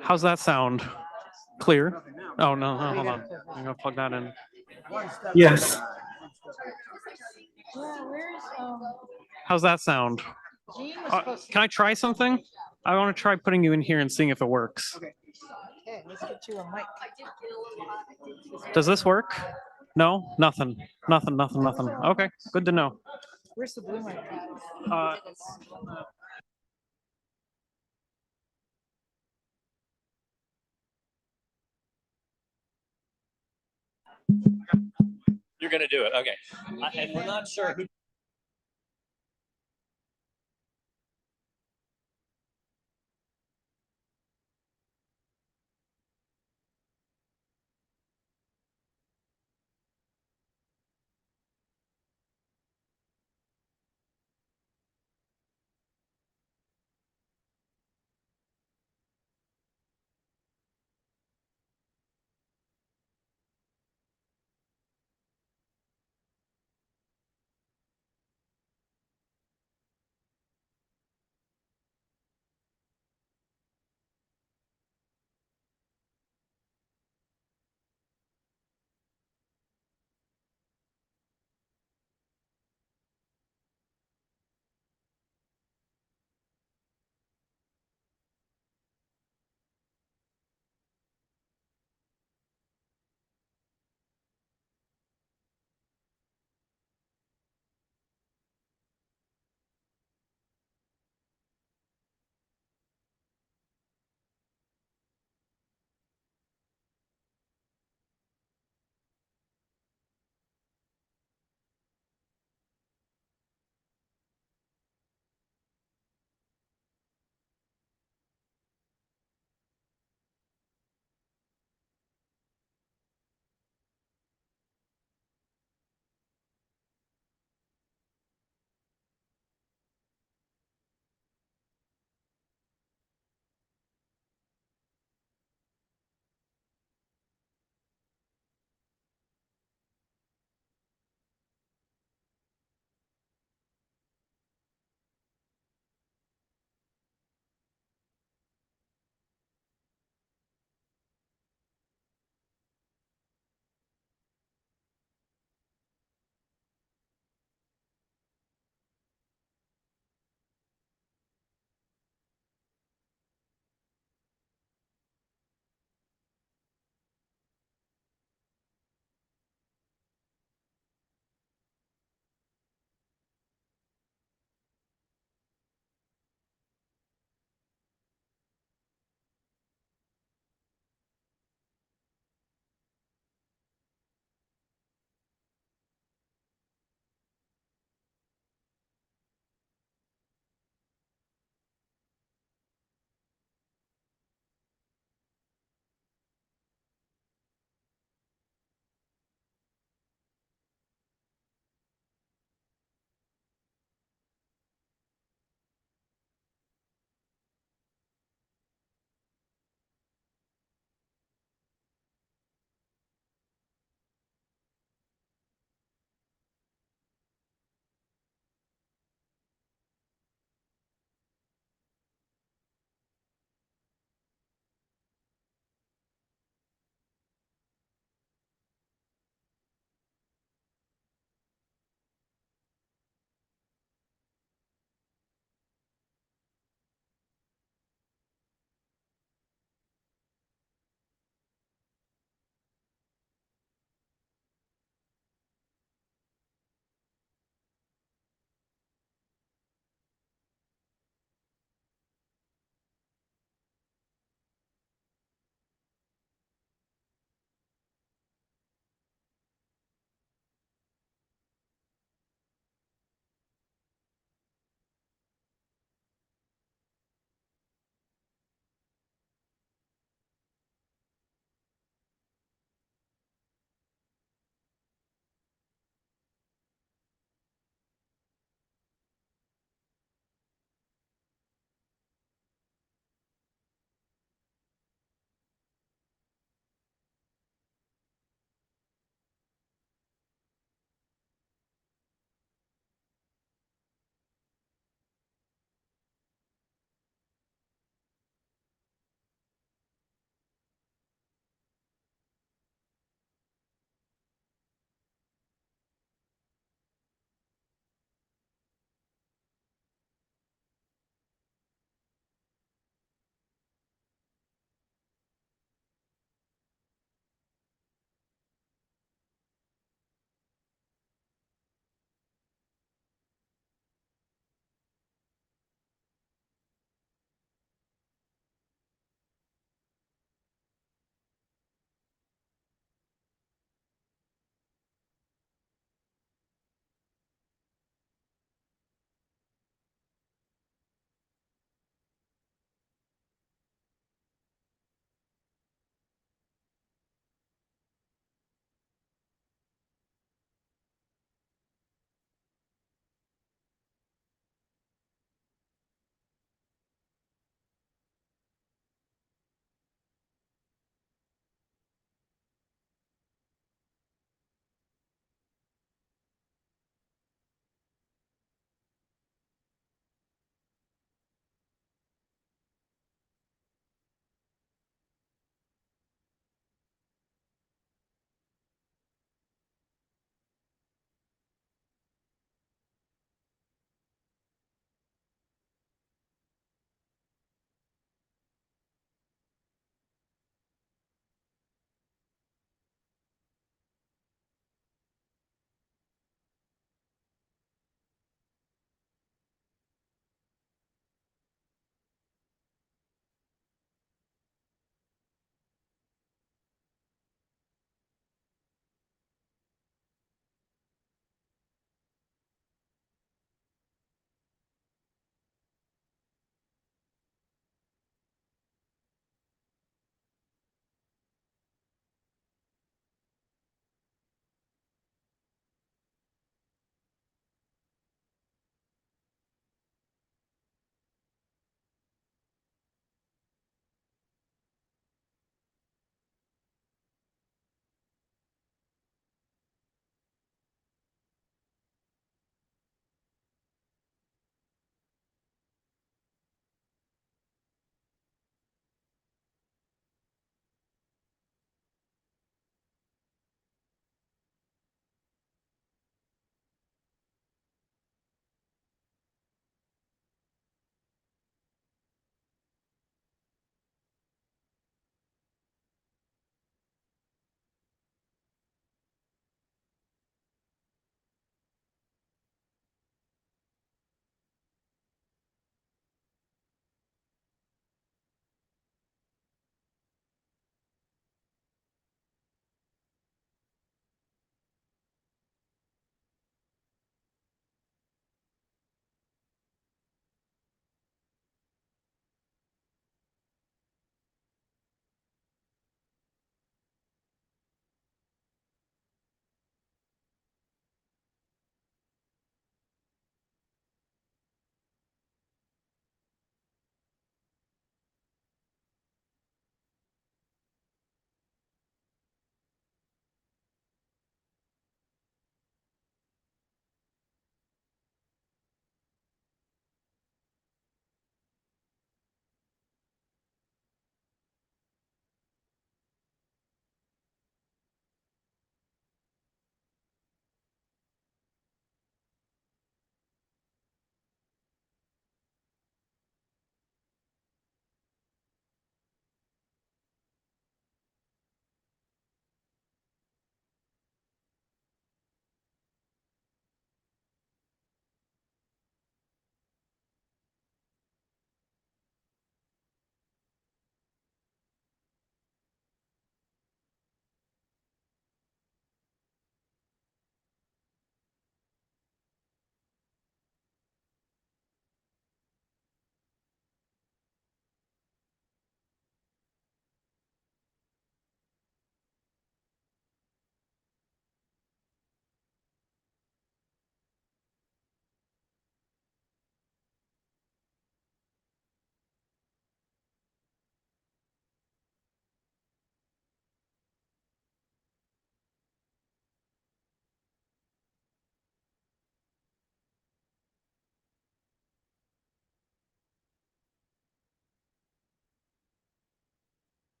How's that sound? Clear? Oh, no, no, hold on. I'm going to plug that in. Yes. How's that sound? Can I try something? I want to try putting you in here and seeing if it works. Okay, let's get you a mic. Does this work? No? Nothing. Nothing. Okay, good to know. Where's the blue mic? You're going to do it. Okay. And we're not sure who.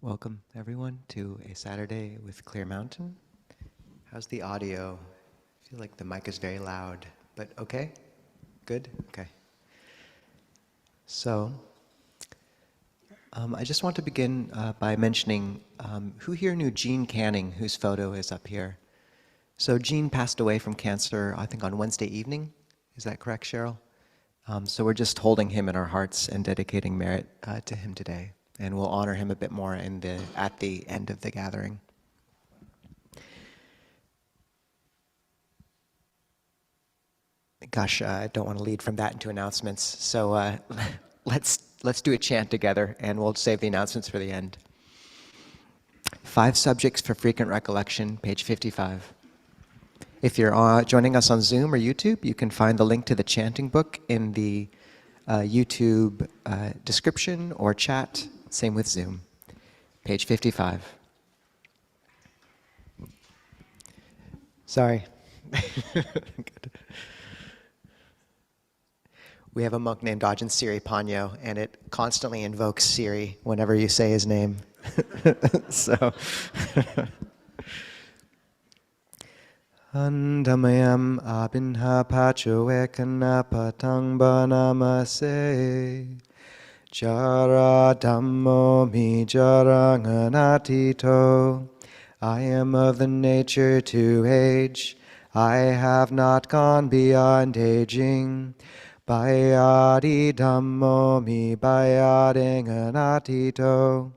Welcome everyone to a Saturday with Clear Mountain. How's the audio? I feel like the mic is very loud, but okay? Good? Okay. So, I just want to begin by mentioning who here knew Gene Canning, whose photo is up here? So Gene passed away from cancer, I think on Wednesday evening. Is that correct, Cheryl? So we're just holding him in our hearts and dedicating merit to him today. And we'll honor him a bit more at the end of the gathering. Gosh, I don't want to lead from that into announcements. So let's do a chant together, and we'll save the announcements for the end. 5 subjects for frequent recollection, page 55. If you're joining us on Zoom or YouTube, you can find the link to the chanting book in the YouTube description or chat. Same with Zoom. Page 55. Sorry. Good. We have a monk named Ajahn Siri Panyo, and it constantly invokes Siri whenever you say his name. So. Andamayam abinha pachoekana patang banamase Jara Dhammo mi jaranganatito. I am of the nature to age. I have not gone beyond aging. Bayadi Dhammo mi bayadanganatito.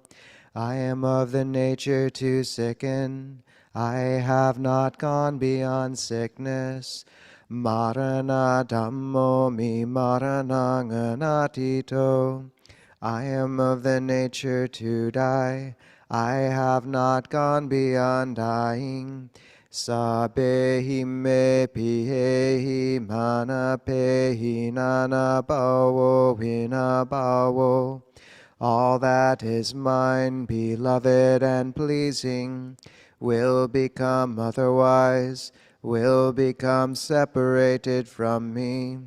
I am of the nature to sicken. I have not gone beyond sickness. Marana Dhammo mi marananganatito. I am of the nature to die. I have not gone beyond dying. Sabehi me pihehi mana pehi nana bawo vina bawo. All that is mine, beloved and pleasing, will become otherwise, will become separated from me.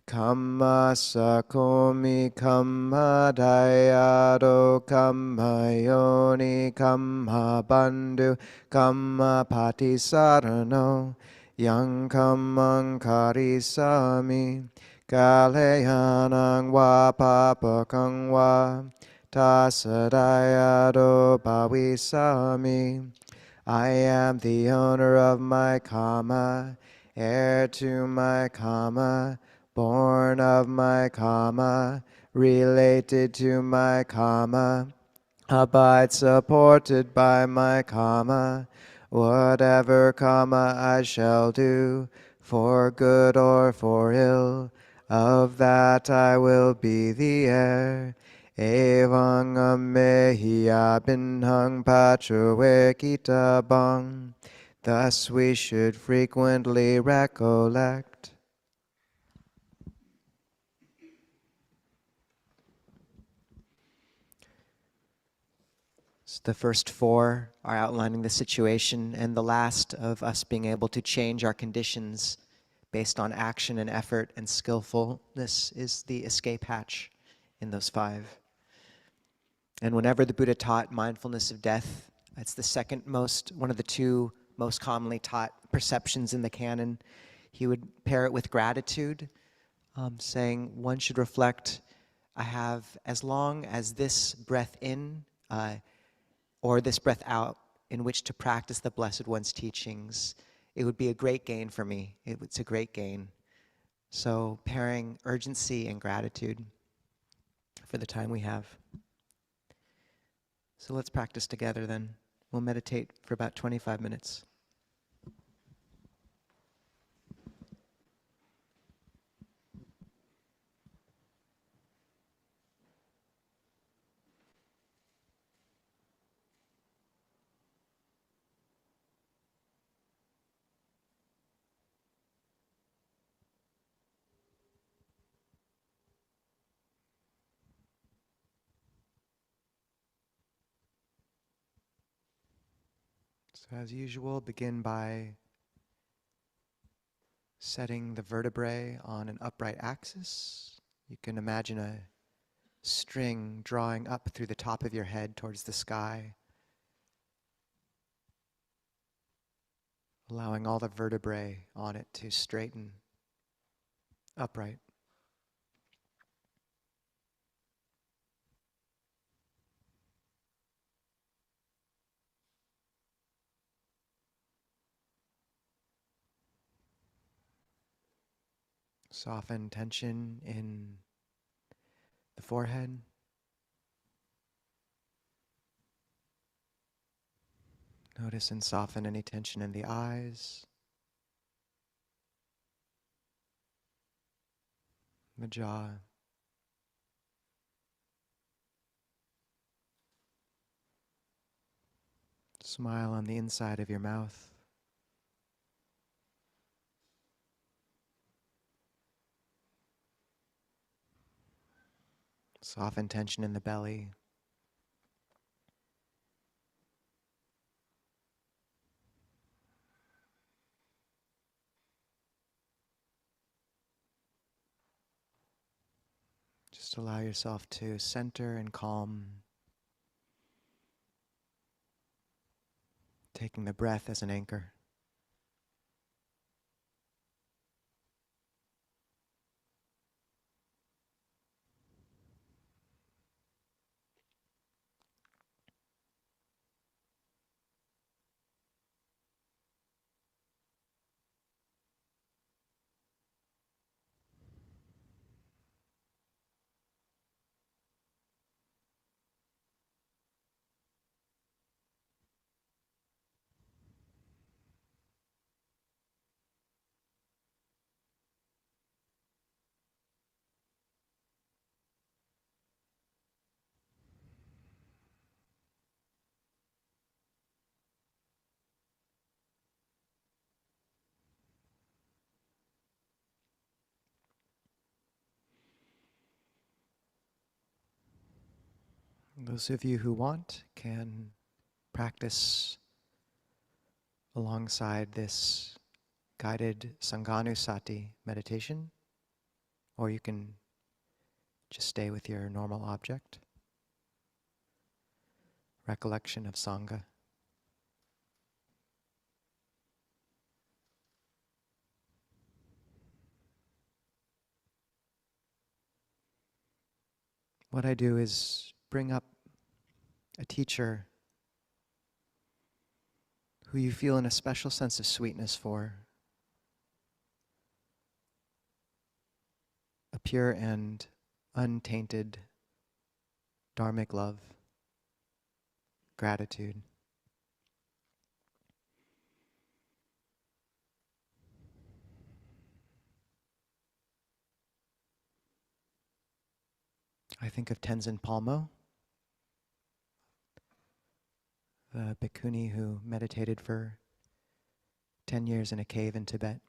Kamma sakomi kamma dayado kamma yoni kamma bandhu kamma patisarano yang kammang karisami kaleyanang wa papakang wa tasadayado bhavisami. I am the owner of my karma, heir to my karma, born of my karma, related to my karma, abide supported by my karma. Whatever karma I shall do, for good or for ill, of that I will be the heir. Evang amehi abinhang pachoekita bang. Thus we should frequently recollect. So the first 4 are outlining the situation, and the last of us being able to change our conditions based on action and effort and skillfulness is the escape hatch in those 5. And whenever the Buddha taught mindfulness of death, it's the one of the 2 most commonly taught perceptions in the canon. He would pair it with gratitude, saying one should reflect, I have, as long as this breath in or this breath out in which to practice the Blessed One's teachings, it would be a great gain for me. It's a great gain. So pairing urgency and gratitude for the time we have. So let's practice together then. We'll meditate for about 25 minutes. So as usual, begin by setting the vertebrae on an upright axis. You can imagine a string drawing up through the top of your head towards the sky, allowing all the vertebrae on it to straighten upright. Soften tension in the forehead. Notice and soften any tension in the eyes, the jaw. Smile on the inside of your mouth. Soften tension in the belly. Just allow yourself to center and calm, taking the breath as an anchor. Those of you who want can practice alongside this guided Sanghanusati meditation, or you can just stay with your normal object. Recollection of Sangha. What I do is bring up a teacher who you feel a special sense of sweetness for, a pure and untainted dharmic love, gratitude. I think of Tenzin Palmo, the bhikkhuni who meditated for 10 years in a cave in Tibet.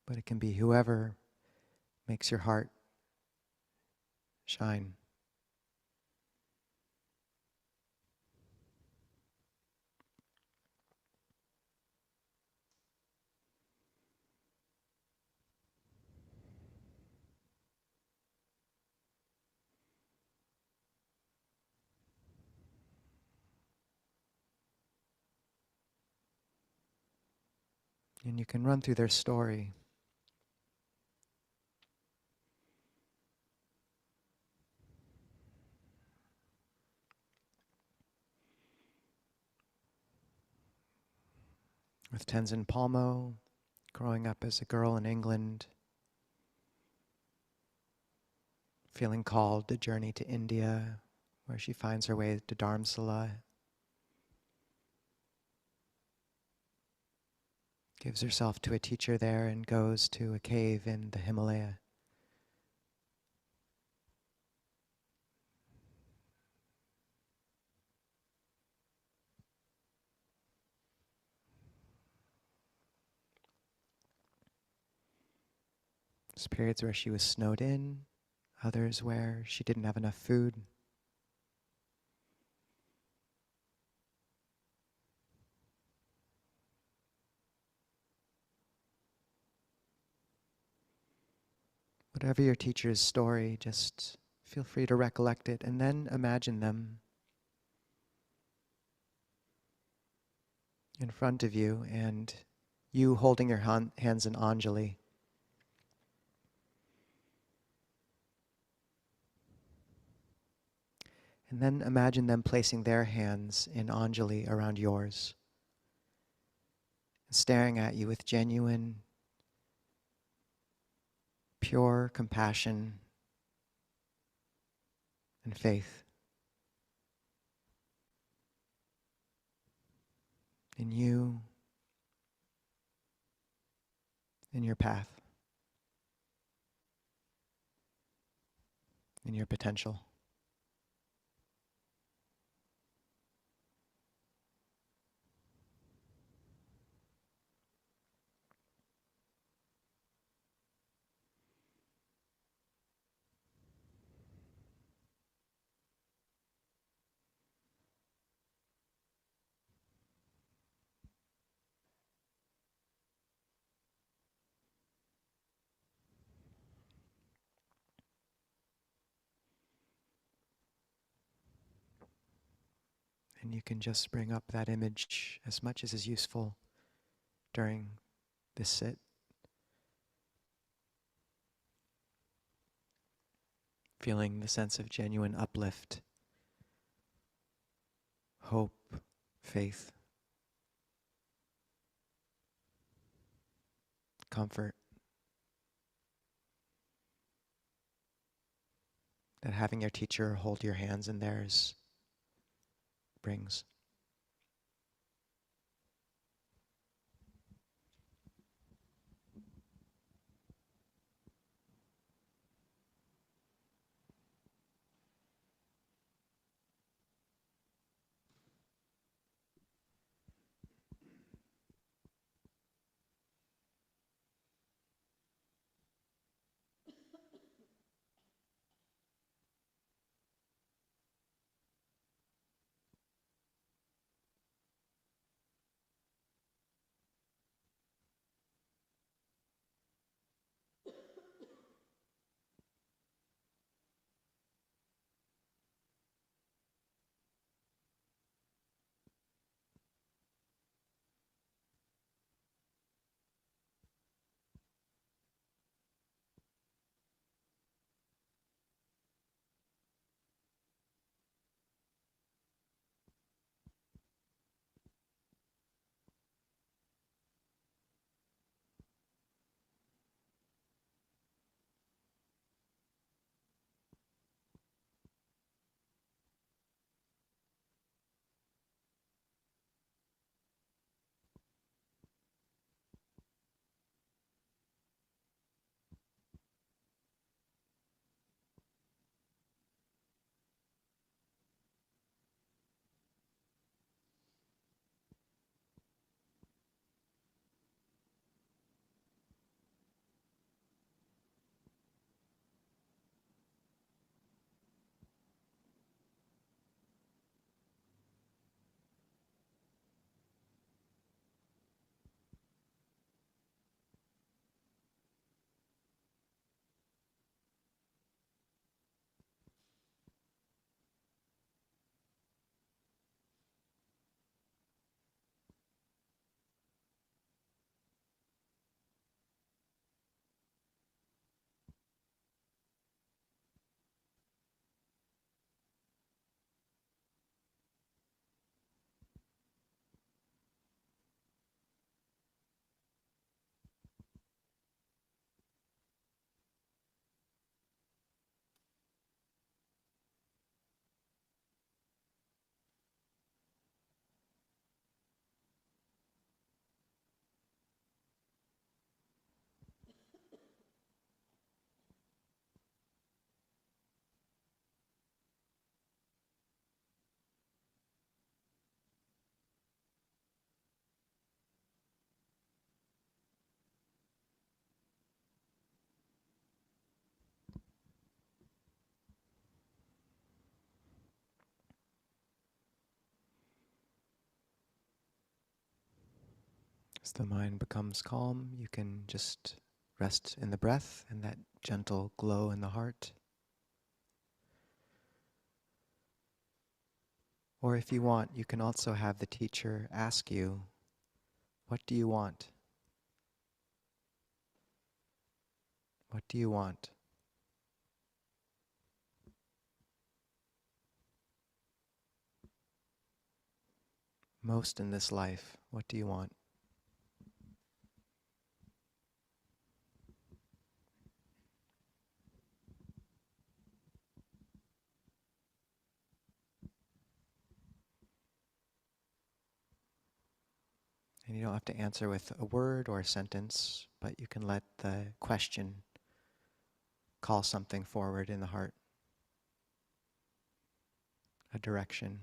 But it can be whoever makes your heart shine. And you can run through their story. With Tenzin Palmo, growing up as a girl in England, feeling called to journey to India, where she finds her way to Dharamsala, gives herself to a teacher there and goes to a cave in the Himalaya. There's periods where she was snowed in, others where she didn't have enough food. Whatever your teacher's story, just feel free to recollect it and then imagine them in front of you and you holding your hands in Anjali. And then imagine them placing their hands in Anjali around yours, staring at you with genuine, pure compassion and faith in you, in your path, in your potential. And you can just bring up that image as much as is useful during this sit. Feeling the sense of genuine uplift, hope, faith, comfort that having your teacher hold your hands in theirs brings. As the mind becomes calm, you can just rest in the breath and that gentle glow in the heart. Or if you want, you can also have the teacher ask you, what do you want? What do you want? Most in this life, what do you want? And you don't have to answer with a word or a sentence, but you can let the question call something forward in the heart, a direction.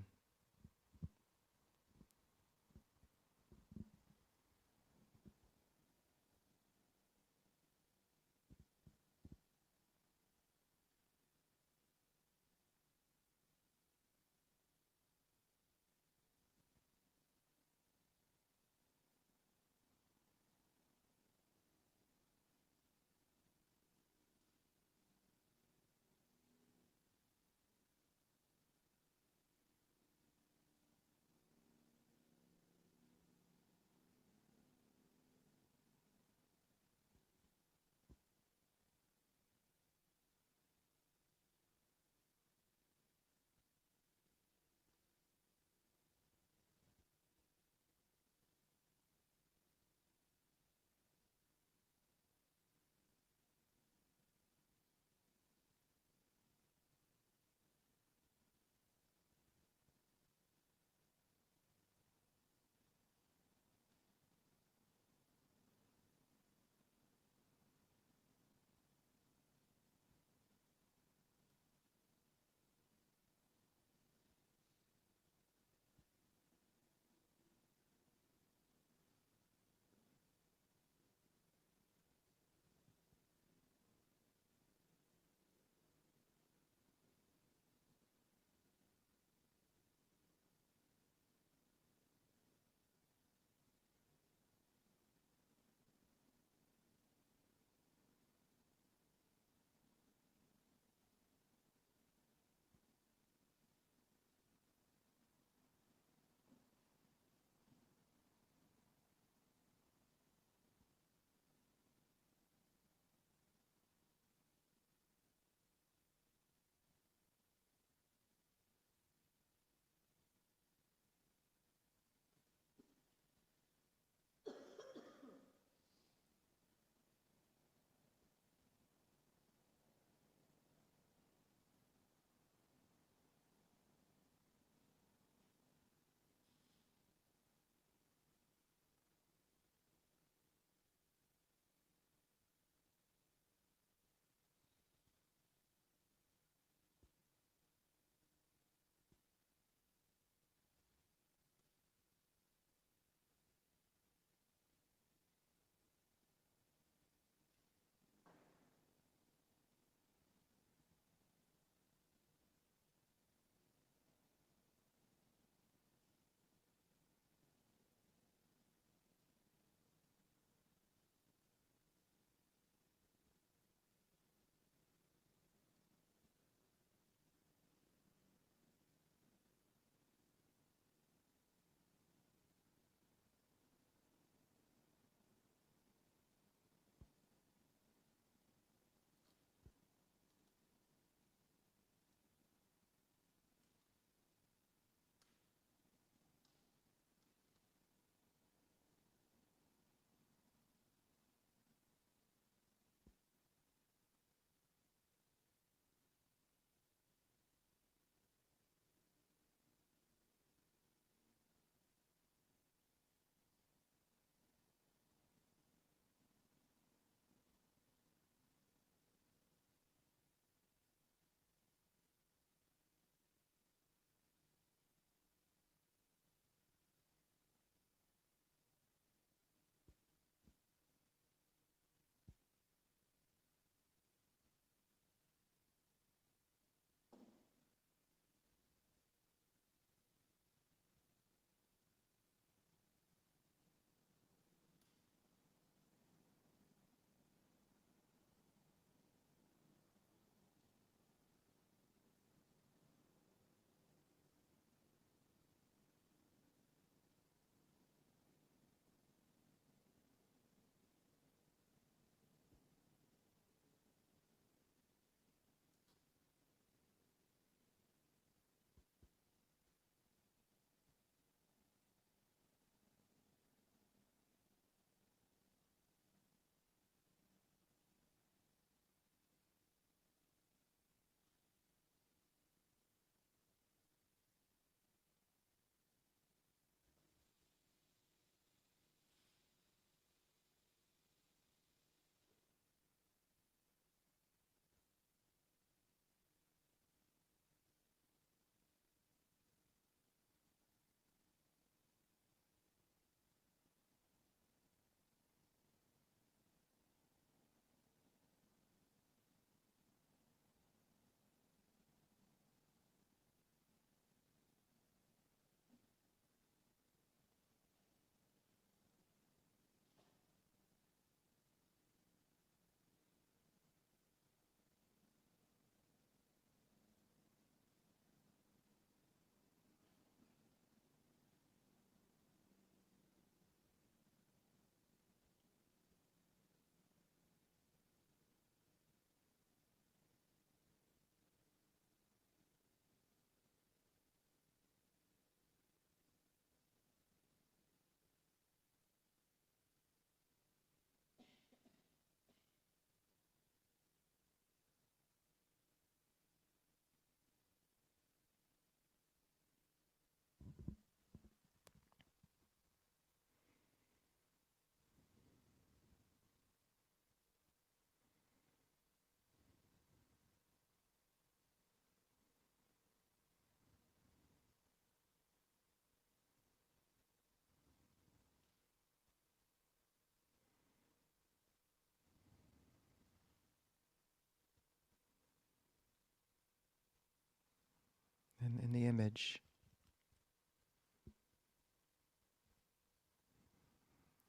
And in the image,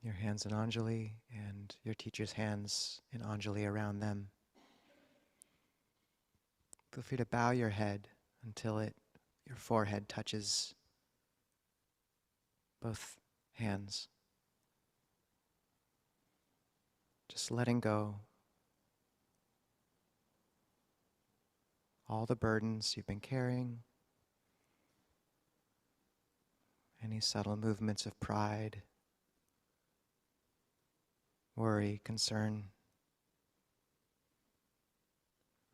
your hands in Anjali and your teacher's hands in Anjali around them. Feel free to bow your head until your forehead touches both hands. Just letting go all the burdens you've been carrying, any subtle movements of pride, worry, concern.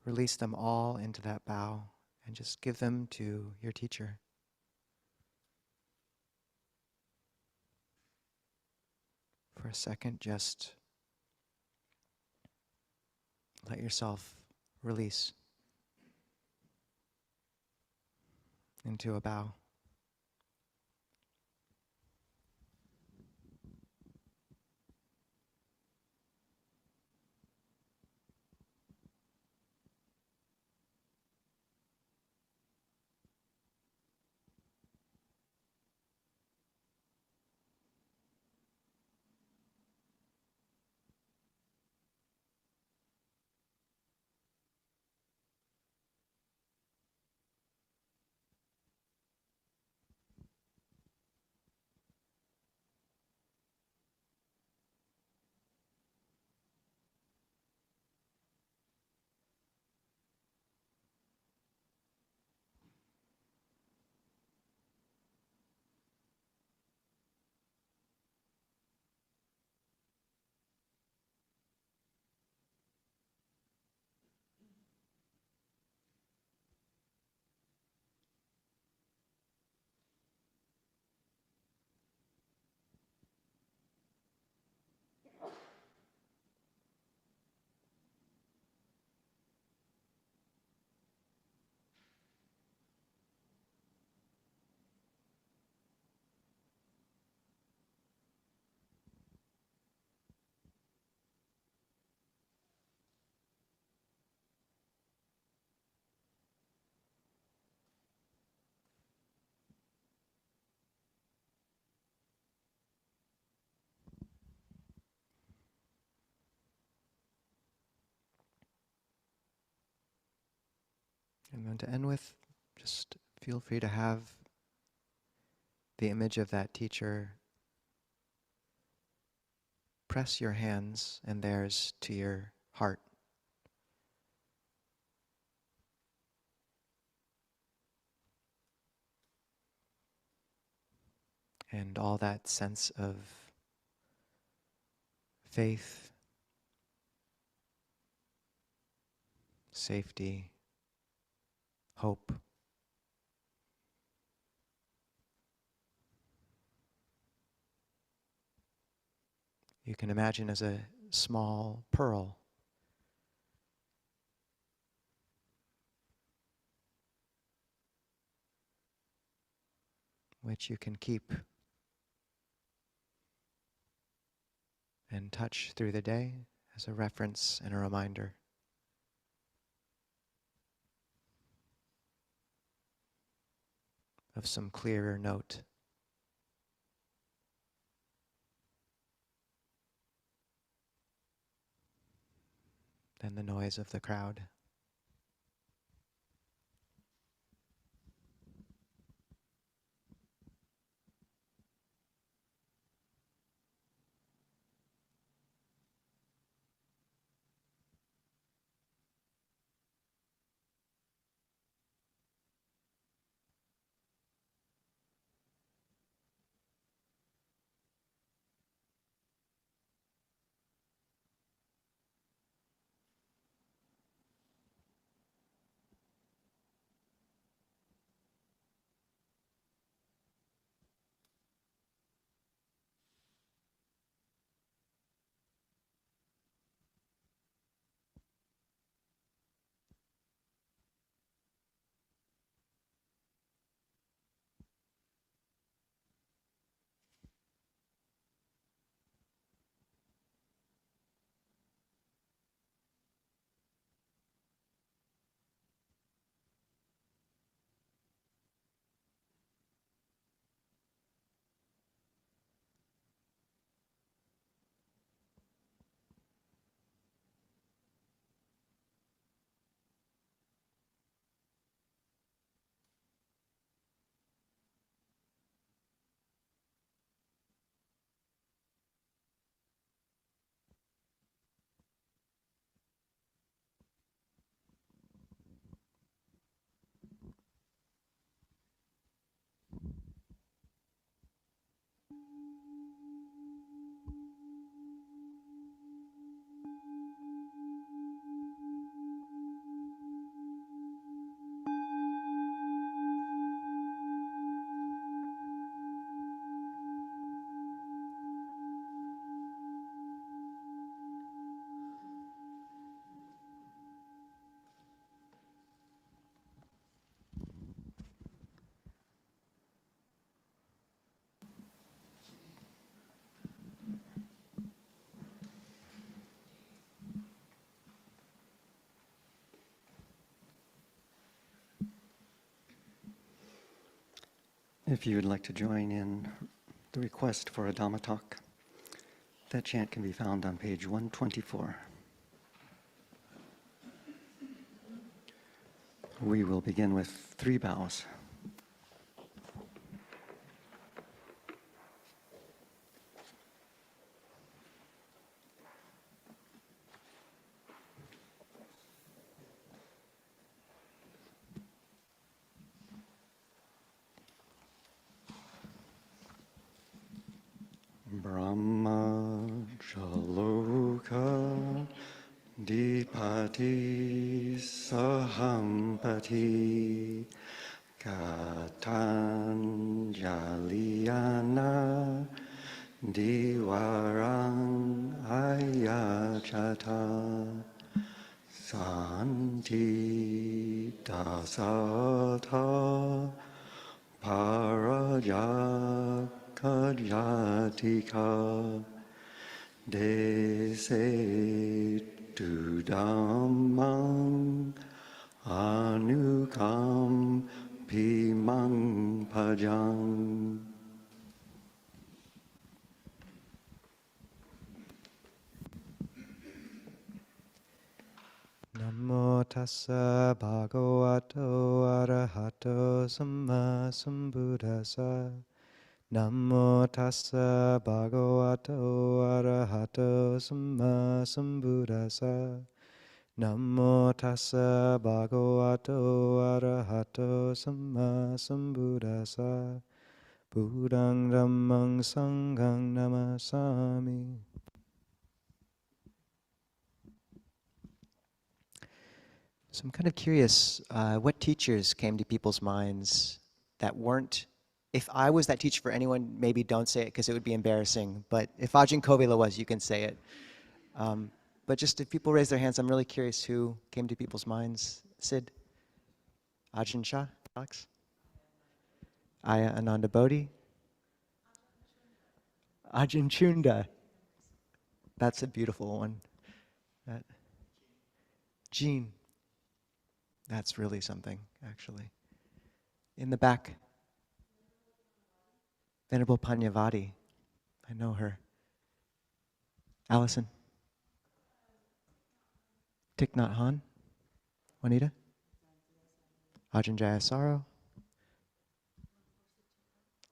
Release them all into that bow and just give them to your teacher. For a second, just let yourself release into a bow. And then to end with, just feel free to have the image of that teacher press your hands and theirs to your heart. And all that sense of faith, safety, hope, you can imagine as a small pearl which you can keep and touch through the day as a reference and a reminder. Of some clearer note. Than the noise of the crowd. If you would like to join in the request for a Dhamma talk, that chant can be found on page 124. We will begin with 3 bows. Brahma Jaloka Dipati Sahampati Katanjaliana Divarang Ayachata Santi Dasata Parajatika Dese tu Dhammang Anukam Pimang Pajang. Namo tassa bhagavato arahato samma sambuddhassa. Namo tassa bhagavato arahato samma sambuddhassa. Namo tassa bhagavato arahato samma sambuddhassa. Buddhang dhammang sanghang namasami. So I'm kind of curious, what teachers came to people's minds that weren't, if I was that teacher for anyone, maybe don't say it because it would be embarrassing, but if Ajahn Kovila was, you can say it. But just if people raise their hands, I'm really curious who came to people's minds. Sid? Ajahn Shah? Alex? Aya Ananda Bodhi? Ajahn Chunda. That's a beautiful one. Jean. That's really something, actually. In the back, Venerable Panyavati. I know her. Allison. Thich Nhat Hanh. Juanita. Ajahn Jayasaro.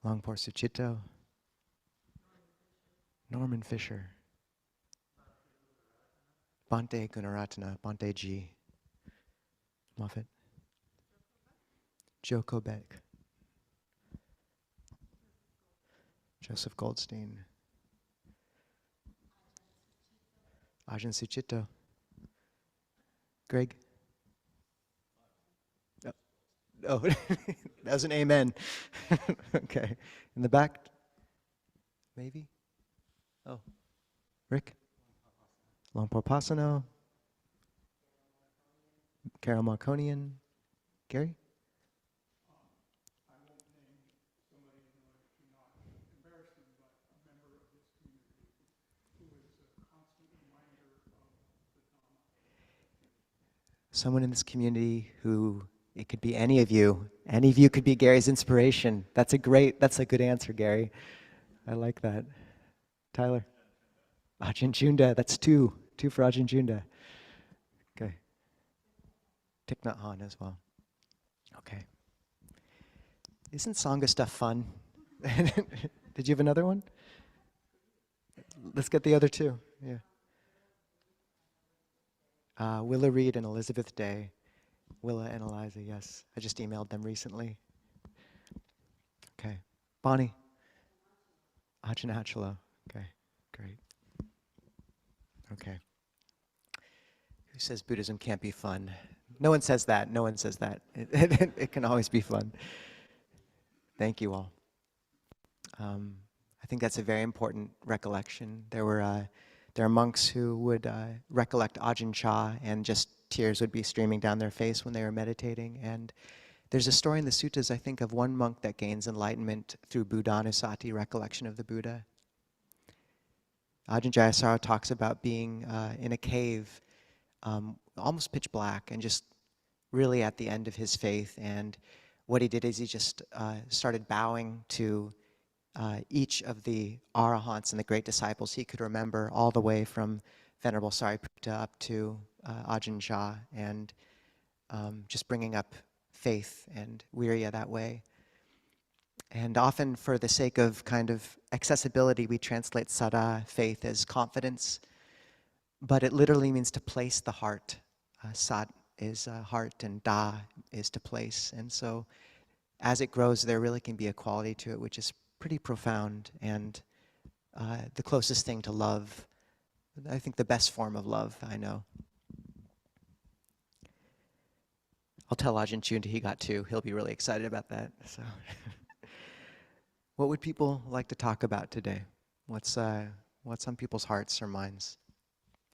Longpor Suchito. Norman Fisher. Bhante Gunaratana. Bhante G. Moffat. Joe Kobeck. Joseph Goldstein. Ajahn Suchito. Greg? Oh, that was an amen. Okay. In the back? Maybe? Oh. Rick? Longpor Pasano. Carol Marconian. Gary? Someone in this community who, it could be any of you could be Gary's inspiration. That's a good answer, Gary. I like that. Tyler? Ajahn Chunda, that's two for Ajahn Chunda. Okay. Thich Nhat Hanh as well. Okay. Isn't Sangha stuff fun? Did you have another one? Let's get the other two, yeah. Willa Reed and Elizabeth Day. Willa and Eliza, yes. I just emailed them recently. Okay. Bonnie. Ajahn. Okay, great. Okay. Who says Buddhism can't be fun? No one says that. No one says that. It can always be fun. Thank you all. I think that's a very important recollection. There are monks who would recollect Ajahn Chah, and just tears would be streaming down their face when they were meditating. And there's a story in the suttas, I think, of one monk that gains enlightenment through Buddhanusati, recollection of the Buddha. Ajahn Jayasara talks about being in a cave, almost pitch black, and just really at the end of his faith. And what he did is he just started bowing to each of the arahants and the great disciples he could remember, all the way from Venerable Sariputta up to Ajahn Chah, and just bringing up faith and virya that way. And often, for the sake of kind of accessibility, we translate sada, faith, as confidence, but it literally means to place the heart. Sat is heart, and da is to place. And so as it grows, there really can be a quality to it which is pretty profound, and the closest thing to love, I think the best form of love I know. I'll tell Ajahn Chun he got two. He'll be really excited about that. So, what would people like to talk about today? What's on people's hearts or minds?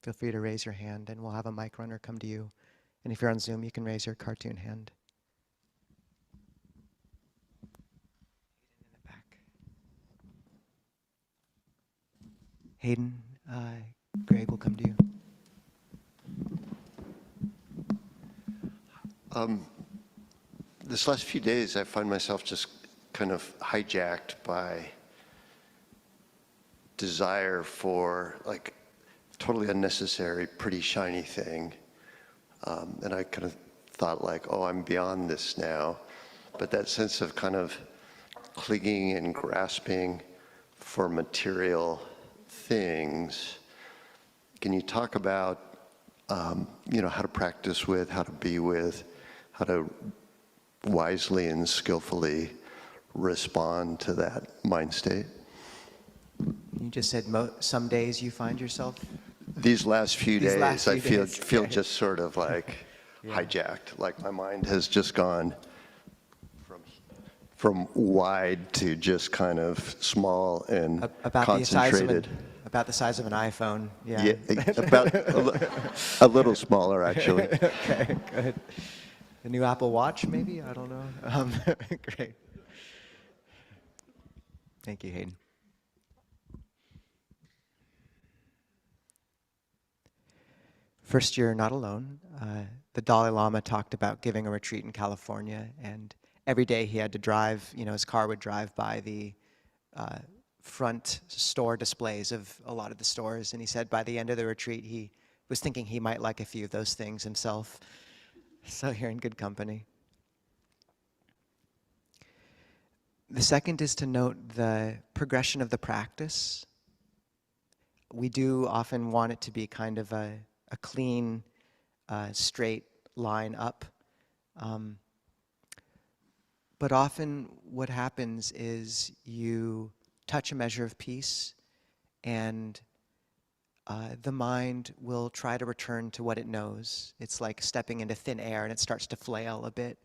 Feel free to raise your hand, and we'll have a mic runner come to you. And if you're on Zoom, you can raise your cartoon hand. In the back. Hayden, Greg will come to you. This last few days, I find myself just kind of hijacked by desire for like totally unnecessary, pretty shiny thing. And I kind of thought like, oh, I'm beyond this now. But that sense of kind of clinging and grasping for material things, can you talk about, how to practice with, how to be with, how to wisely and skillfully respond to that mind state? You just said some days you find yourself? These last few days, I feel right. just sort of like hijacked, like my mind has just gone from wide to just kind of small and concentrated. About the size of an iPhone, yeah. Yeah, about a little smaller, actually. Okay, good. The new Apple Watch, maybe? I don't know. Great. Thank you, Hayden. First, you're not alone. The Dalai Lama talked about giving a retreat in California, and every day he had to drive, his car would drive by the front store displays of a lot of the stores, and he said by the end of the retreat he was thinking he might like a few of those things himself. So you're in good company. The second is to note the progression of the practice. We do often want it to be kind of a clean, straight line up. But often what happens is you touch a measure of peace, and the mind will try to return to what it knows. It's like stepping into thin air, and it starts to flail a bit.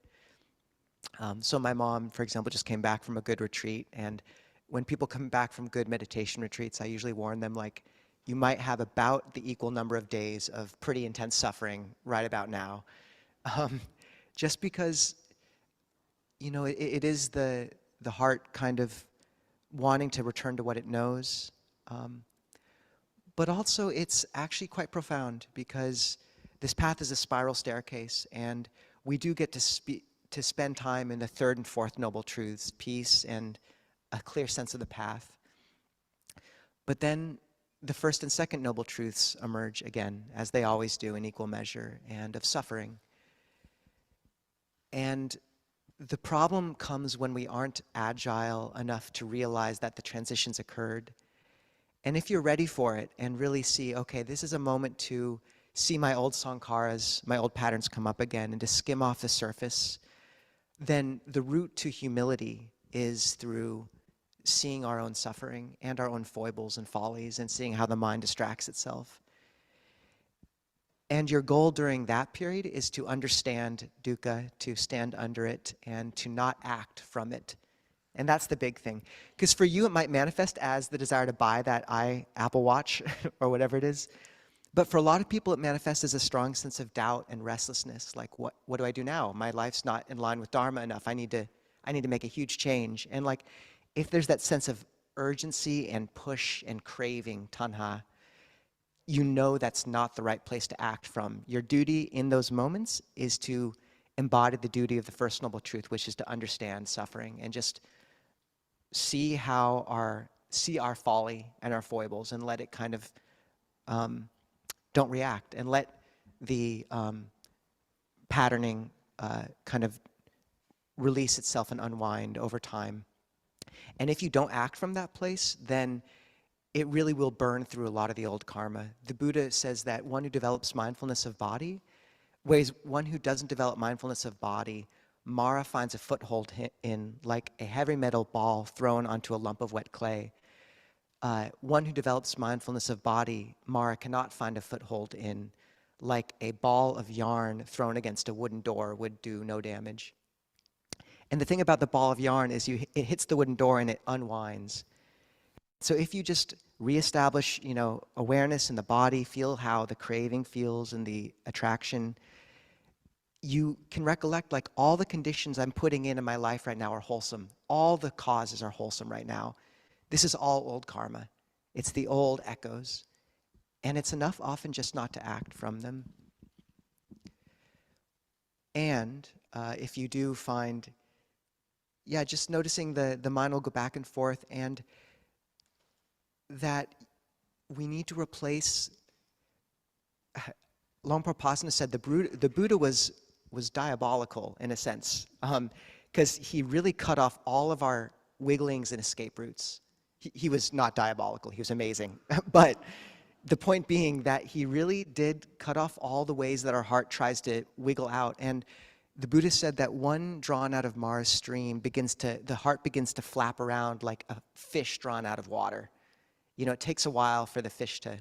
So my mom, for example, just came back from a good retreat, and when people come back from good meditation retreats, I usually warn them, like, you might have about the equal number of days of pretty intense suffering right about now. Just because, it is the heart kind of wanting to return to what it knows. But also it's actually quite profound, because this path is a spiral staircase, and we do get to spend time in the third and fourth noble truths, peace and a clear sense of the path. But then the first and second noble truths emerge again, as they always do, in equal measure, and of suffering. And the problem comes when we aren't agile enough to realize that the transitions occurred. And if you're ready for it and really see, okay, this is a moment to see my old sankharas, my old patterns come up again, and to skim off the surface, then the route to humility is through seeing our own suffering and our own foibles and follies and seeing how the mind distracts itself. And your goal during that period is to understand dukkha, to stand under it, and to not act from it. And that's the big thing. Because for you, it might manifest as the desire to buy that Apple Watch or whatever it is. But for a lot of people, it manifests as a strong sense of doubt and restlessness. Like, what do I do now? My life's not in line with Dharma enough. I need to make a huge change. And like, if there's that sense of urgency and push and craving, tanha, you know that's not the right place to act from. Your duty in those moments is to embody the duty of the First Noble Truth, which is to understand suffering and just see our folly and our foibles and let it kind of, don't react, and let the patterning kind of release itself and unwind over time. And if you don't act from that place, then it really will burn through a lot of the old karma. The Buddha says that one who develops mindfulness of body, whereas one who doesn't develop mindfulness of body, Mara finds a foothold in like a heavy metal ball thrown onto a lump of wet clay. One who develops mindfulness of body, Mara cannot find a foothold in, like a ball of yarn thrown against a wooden door would do no damage. And the thing about the ball of yarn is it hits the wooden door and it unwinds. So if you just reestablish, awareness in the body, feel how the craving feels and the attraction, you can recollect like all the conditions I'm putting in my life right now are wholesome. All the causes are wholesome right now. This is all old karma. It's the old echoes. And it's enough often just not to act from them. And if you do find, just noticing the mind will go back and forth, and that we need to replace, Longpa Pasana said the Buddha was diabolical in a sense, because he really cut off all of our wigglings and escape routes. He was not diabolical, he was amazing. But the point being that he really did cut off all the ways that our heart tries to wiggle out. And the Buddha said that one drawn out of Mara's stream the heart begins to flap around like a fish drawn out of water. It takes a while for the fish to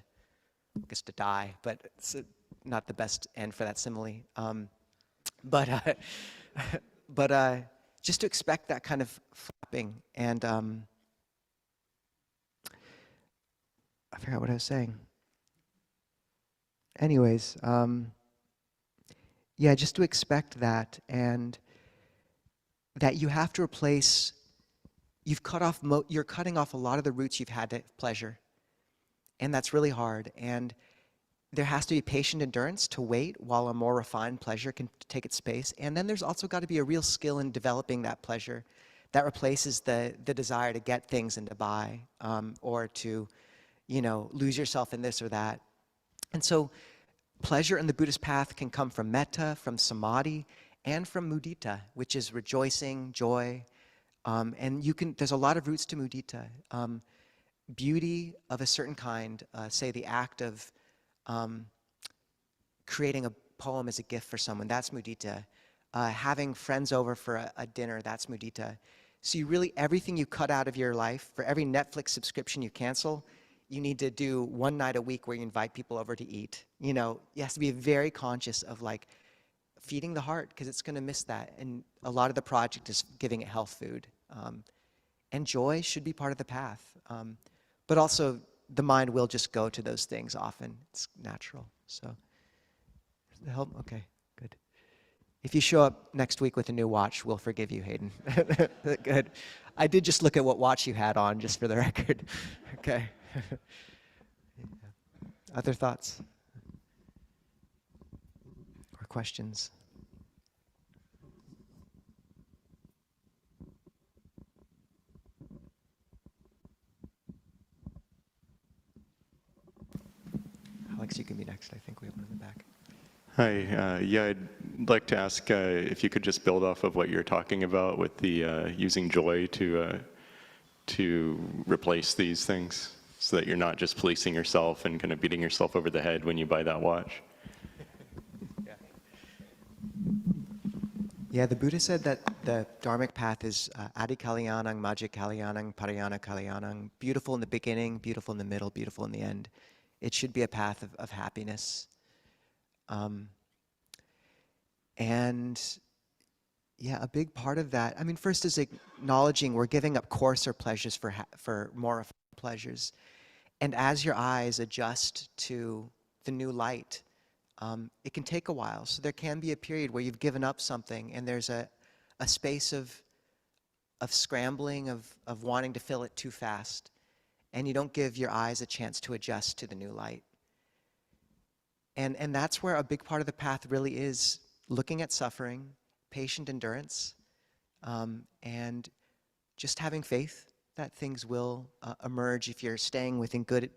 die, but it's not the best end for that simile. But just to expect that kind of flapping. And I forgot what I was saying. Anyways, just to expect that, and that you have to replace, you're cutting off a lot of the routes you've had to pleasure. And that's really hard. And there has to be patient endurance to wait while a more refined pleasure can take its space. And then there's also got to be a real skill in developing that pleasure that replaces the desire to get things and to buy, or to, lose yourself in this or that. And so pleasure in the Buddhist path can come from metta, from samadhi, and from mudita, which is rejoicing, joy. And there's a lot of routes to mudita. Beauty of a certain kind, say the act of creating a poem as a gift for someone, that's mudita. Having friends over for a dinner, that's mudita. So everything you cut out of your life, for every Netflix subscription you cancel, you need to do one night a week where you invite people over to eat. You have to be very conscious of like feeding the heart, because it's going to miss that. And a lot of the project is giving it health food. And joy should be part of the path. But also the mind will just go to those things often. It's natural. So, does that help? Okay, good. If you show up next week with a new watch, we'll forgive you, Hayden. Good. I did just look at what watch you had on, just for the record. Okay. Other thoughts or questions? Alex, you can be next. I think we have one in the back. Hi. I'd like to ask if you could just build off of what you're talking about with the using joy to replace these things, so that you're not just policing yourself and kind of beating yourself over the head when you buy that watch. Yeah, the Buddha said that The Dharmic path is Adi Kalyanang, Majjhima Kalyanang, Parayana Kalyanang. Beautiful in the beginning, beautiful in the middle, beautiful in the end. It should be a path of happiness. And yeah, a big part of that, I mean, first is acknowledging we're giving up coarser pleasures for more refined pleasures. And as your eyes adjust to the new light, it can take a while. So there can be a period where you've given up something and there's a space of scrambling, of wanting to fill it too fast. And you don't give your eyes a chance to adjust to the new light. And that's where a big part of the path really is looking at suffering, patient endurance, and just having faith that things will emerge if you're staying within good,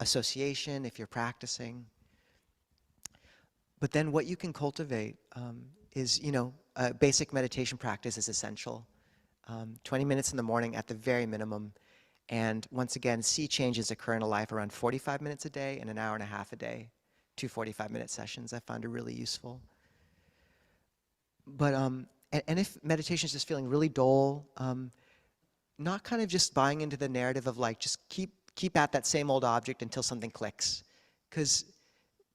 association, if you're practicing. But then what you can cultivate is, basic meditation practice is essential. 20 minutes in the morning at the very minimum. And once again, see changes occur in a life around 45 minutes a day and an hour and a half a day. 2 45-minute sessions I find are really useful. But, and if meditation is just feeling really dull, not kind of just buying into the narrative of like, just keep at that same old object until something clicks. Because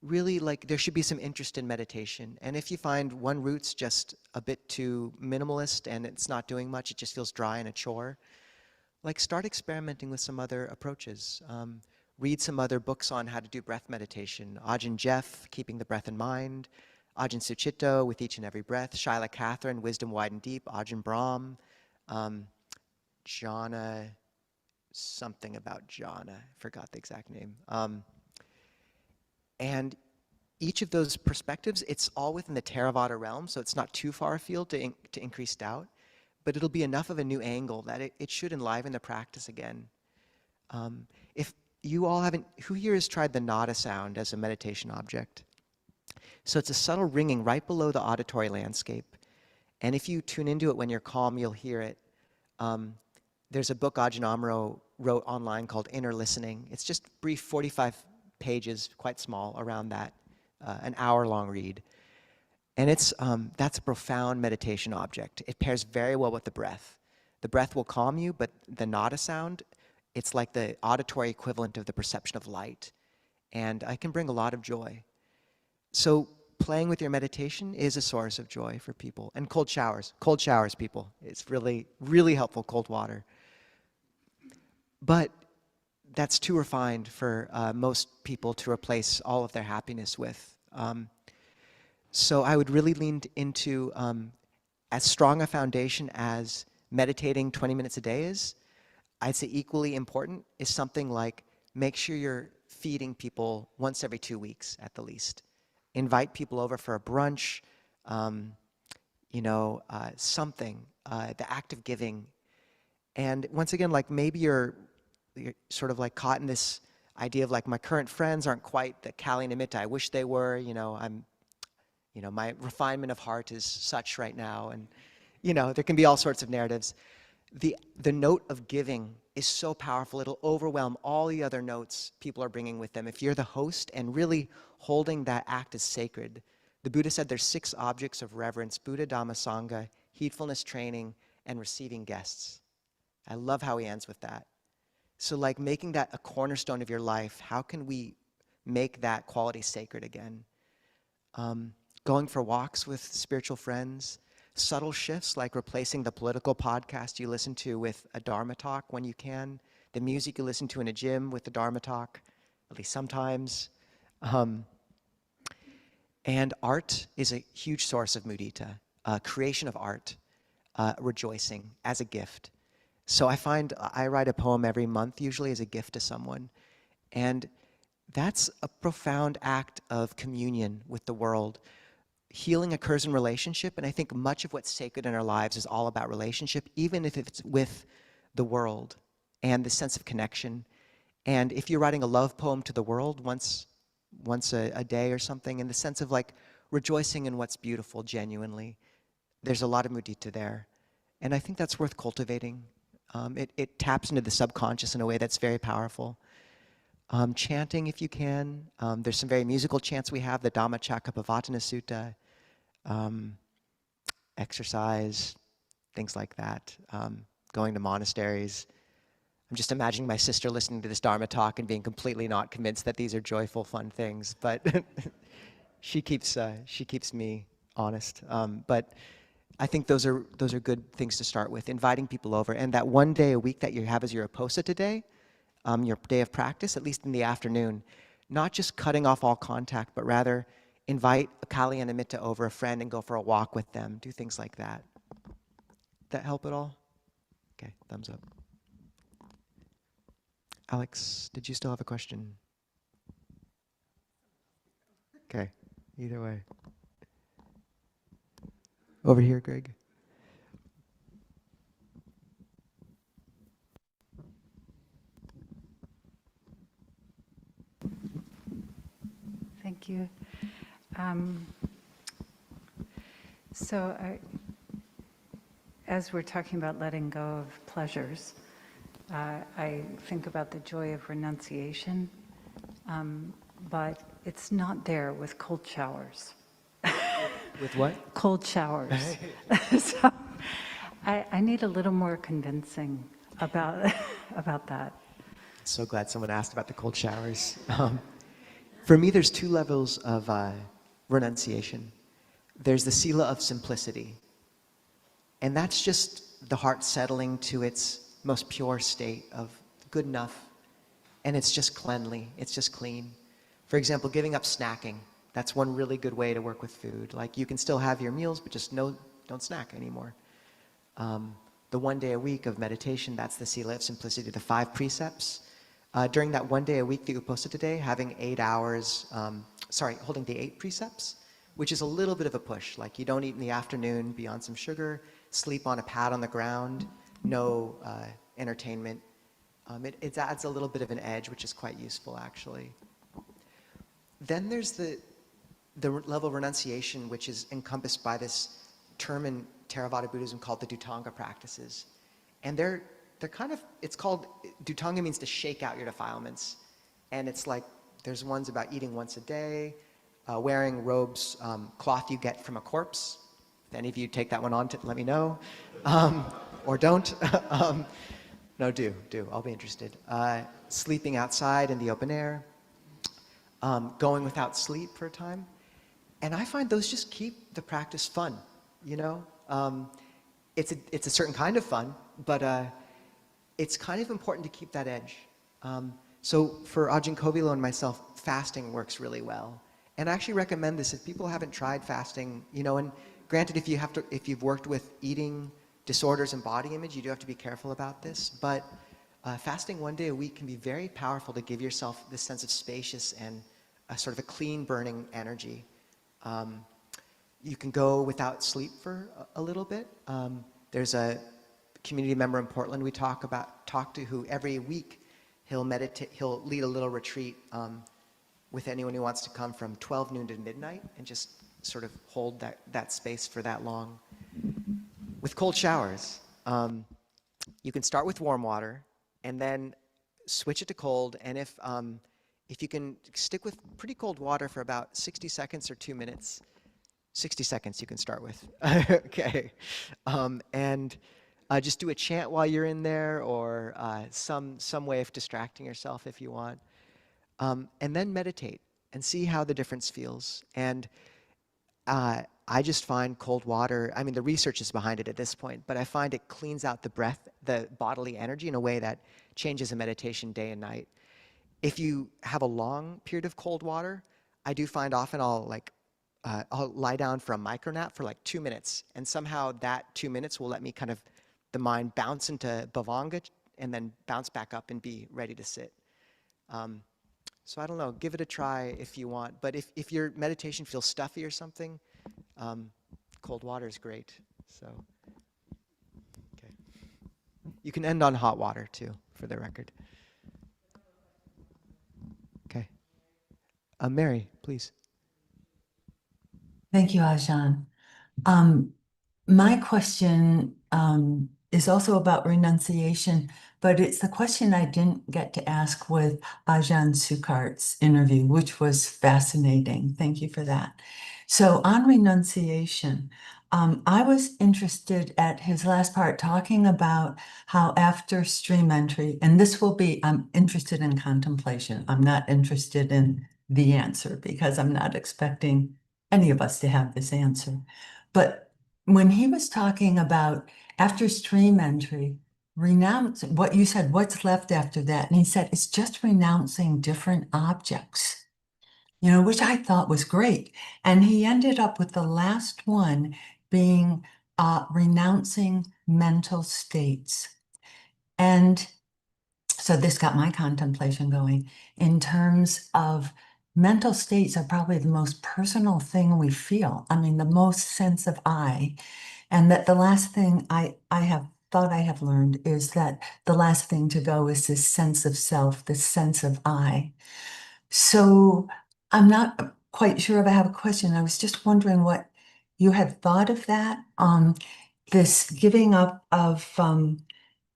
really, like, there should be some interest in meditation. And if you find one route's just a bit too minimalist and it's not doing much, it just feels dry and a chore, like, start experimenting with some other approaches. Read some other books on how to do breath meditation. Ajahn Jeff, Keeping the Breath in Mind. Ajahn Sucitto, With Each and Every Breath. Shaila Catherine, Wisdom Wide and Deep. Ajahn Brahm. Jhana, something about jhana. I forgot the exact name. And each of those perspectives, it's all within the Theravada realm, so it's not too far afield to increase doubt, but it'll be enough of a new angle that it should enliven the practice again. If you all haven't, who here has tried the nada sound as a meditation object? So it's a subtle ringing right below the auditory landscape. And if you tune into it when you're calm, you'll hear it. There's a book Ajahn Amaro wrote online called Inner Listening. It's just brief, 45 pages, quite small, around that, an hour-long read. And that's a profound meditation object. It pairs very well with the breath. The breath will calm you, but the nada sound, it's like the auditory equivalent of the perception of light. And it can bring a lot of joy. So playing with your meditation is a source of joy for people. And cold showers, people. It's really, really helpful, cold water. But that's too refined for most people to replace all of their happiness with. So I would really lean into as strong a foundation as meditating 20 minutes a day is. I'd say equally important is something like make sure you're feeding people once every 2 weeks at the least. Invite people over for a brunch, something, the act of giving. And once again, like maybe you're sort of like caught in this idea of like my current friends aren't quite the Kali Nimitta I wish they were, my refinement of heart is such right now, and there can be all sorts of narratives. The note of giving is so powerful, it'll overwhelm all the other notes people are bringing with them. If you're the host and really holding that act as sacred, the Buddha said there's 6 objects of reverence: Buddha, Dhamma, Sangha, heedfulness training, and receiving guests. I love how he ends with that. So like making that a cornerstone of your life, how can we make that quality sacred again? Going for walks with spiritual friends, subtle shifts like replacing the political podcast you listen to with a Dharma talk when you can, the music you listen to in a gym with the Dharma talk, at least sometimes. And art is a huge source of mudita, creation of art, rejoicing as a gift. So I find I write a poem every month, usually as a gift to someone. And that's a profound act of communion with the world. Healing occurs in relationship, and I think much of what's sacred in our lives is all about relationship, even if it's with the world and the sense of connection. And if you're writing a love poem to the world once a day or something, in the sense of like rejoicing in what's beautiful genuinely, there's a lot of mudita there. And I think that's worth cultivating. It taps into the subconscious in a way that's very powerful. Chanting, if you can. There's some very musical chants we have, the Dhamma Chakkapavatana Sutta. exercise, things like that, going to monasteries. I'm just imagining my sister listening to this Dharma talk and being completely not convinced that these are joyful, fun things, but she keeps me honest. But I think those are good things to start with, inviting people over. And that one day a week that you have as your Aposita day, your day of practice, at least in the afternoon, not just cutting off all contact, but rather invite a Kali and a Mitta over, a friend, and go for a walk with them, do things like that. That help at all? Okay, thumbs up. Alex, did you still have a question? Okay, either way. Over here, Greg. Thank you. As we're talking about letting go of pleasures, I think about the joy of renunciation, but it's not there with cold showers. With what? Cold showers. So I need a little more convincing about that. So glad someone asked about the cold showers. For me, there's two levels of renunciation. There's the sila of simplicity, and that's just the heart settling to its most pure state of good enough, and it's just cleanly, it's just clean. For example, giving up snacking. That's one really good way to work with food. Like, you can still have your meals, but just don't snack anymore. The one day a week of meditation, that's the sila of simplicity, the 5 precepts. During that one day a week, the Uposita day, having 8 hours, holding the 8 precepts, which is a little bit of a push. Like, you don't eat in the afternoon, be on some sugar, sleep on a pad on the ground, no entertainment. It adds a little bit of an edge, which is quite useful, actually. Then there's the level of renunciation, which is encompassed by this term in Theravada Buddhism called the Dhutanga practices. And they're kind of, it's called, Dhutanga means to shake out your defilements. And it's like, there's ones about eating once a day, wearing robes, cloth you get from a corpse. If any of you take that one on, let me know. Or don't. No, do. I'll be interested. Sleeping outside in the open air. Going without sleep for a time. And I find those just keep the practice fun, you know? It's a certain kind of fun, but it's kind of important to keep that edge. So for Ajahn Kovilo and myself, fasting works really well. And I actually recommend this if people haven't tried fasting, you know, and granted, if you've worked with eating disorders and body image, you do have to be careful about this, but fasting one day a week can be very powerful to give yourself this sense of spacious and a sort of a clean burning energy. You can go without sleep for a little bit. There's a community member in Portland we talk to who every week he'll lead a little retreat with anyone who wants to come from 12 noon to midnight and just sort of hold that space for that long. With cold showers, you can start with warm water and then switch it to cold, and if you can stick with pretty cold water for about 60 seconds or 2 minutes, 60 seconds you can start with, okay. And just do a chant while you're in there, or some way of distracting yourself if you want. And then meditate and see how the difference feels. And I just find cold water, I mean, the research is behind it at this point, but I find it cleans out the breath, the bodily energy in a way that changes a meditation day and night. If you have a long period of cold water, I do find often I'll lie down for a micro nap for like 2 minutes, and somehow that 2 minutes will let me kind of, the mind bounce into bhavanga and then bounce back up and be ready to sit. So I don't know, give it a try if you want, but if your meditation feels stuffy or something, cold water is great, so, okay. You can end on hot water too, for the record. Okay. Mary, please. Thank you, Ajahn. My question is also about renunciation, but it's the question I didn't get to ask with Ajahn Sukhart's interview, which was fascinating. Thank you for that. So on renunciation, I was interested at his last part talking about how after stream entry, and this will be, I'm interested in contemplation. I'm not interested in the answer because I'm not expecting any of us to have this answer. But when he was talking about after stream entry, renounce what you said, what's left after that? And he said, it's just renouncing different objects, which I thought was great. And he ended up with the last one being renouncing mental states. And so this got my contemplation going in terms of mental states are probably the most personal thing we feel. I mean, the most sense of I. And that the last thing I have thought I have learned is that the last thing to go is this sense of self, this sense of I. So I'm not quite sure if I have a question. I was just wondering what you had thought of that, this giving up of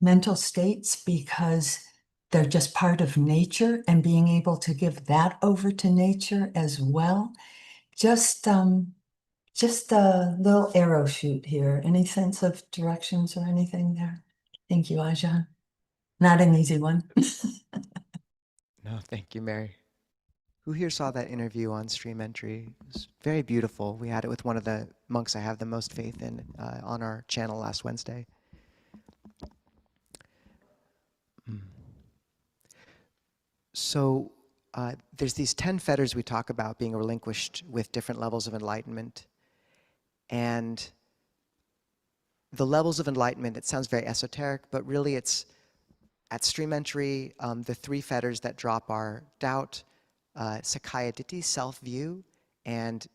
mental states because they're just part of nature and being able to give that over to nature as well. Just a little arrow shoot here. Any sense of directions or anything there? Thank you, Ajahn. Not an easy one. No, thank you, Mary. Who here saw that interview on Stream Entry? It was very beautiful. We had it with one of the monks I have the most faith in on our channel last Wednesday. So there's these 10 fetters we talk about being relinquished with different levels of enlightenment. And the levels of enlightenment, it sounds very esoteric, but really it's at Stream Entry, the 3 fetters that drop are doubt, Sakaya Ditti, self-view, and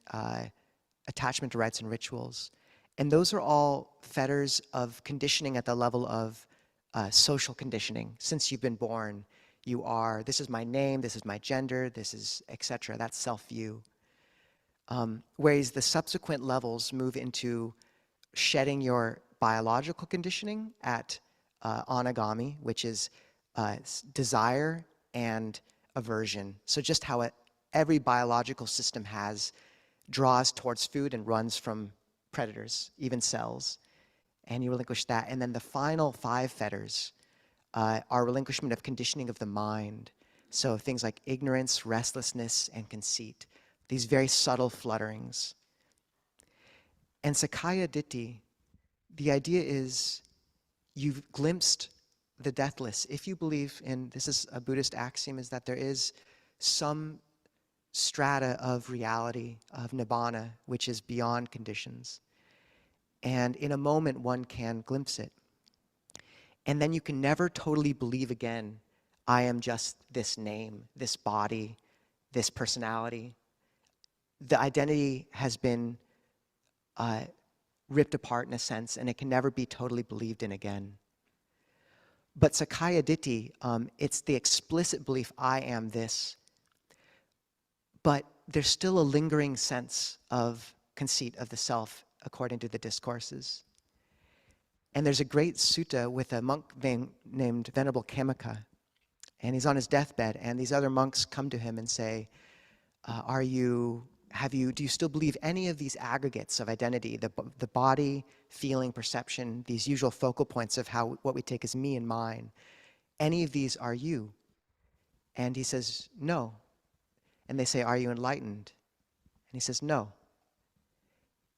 attachment to rites and rituals. And those are all fetters of conditioning at the level of social conditioning. Since you've been born, you are, this is my name, this is my gender, this is, etc. That's self-view. Whereas the subsequent levels move into shedding your biological conditioning at anagami, which is desire and aversion. So just how every biological system draws towards food and runs from predators, even cells. And you relinquish that. And then the final 5 fetters are relinquishment of conditioning of the mind. So things like ignorance, restlessness, and conceit. These very subtle flutterings. And Sakaya Ditti, the idea is you've glimpsed the deathless. If you believe in, this is a Buddhist axiom, is that there is some strata of reality, of nibbana, which is beyond conditions. And in a moment, one can glimpse it. And then you can never totally believe again, I am just this name, this body, this personality. The identity has been ripped apart in a sense, and it can never be totally believed in again. But Sakaya Ditti, it's the explicit belief, I am this. But there's still a lingering sense of conceit of the self, according to the discourses. And there's a great sutta with a monk named Venerable Khemika, and he's on his deathbed, and these other monks come to him and say, do you still believe any of these aggregates of identity, the body, feeling, perception, these usual focal points of what we take as me and mine, any of these are you? And he says, no. And they say, are you enlightened? And he says, no.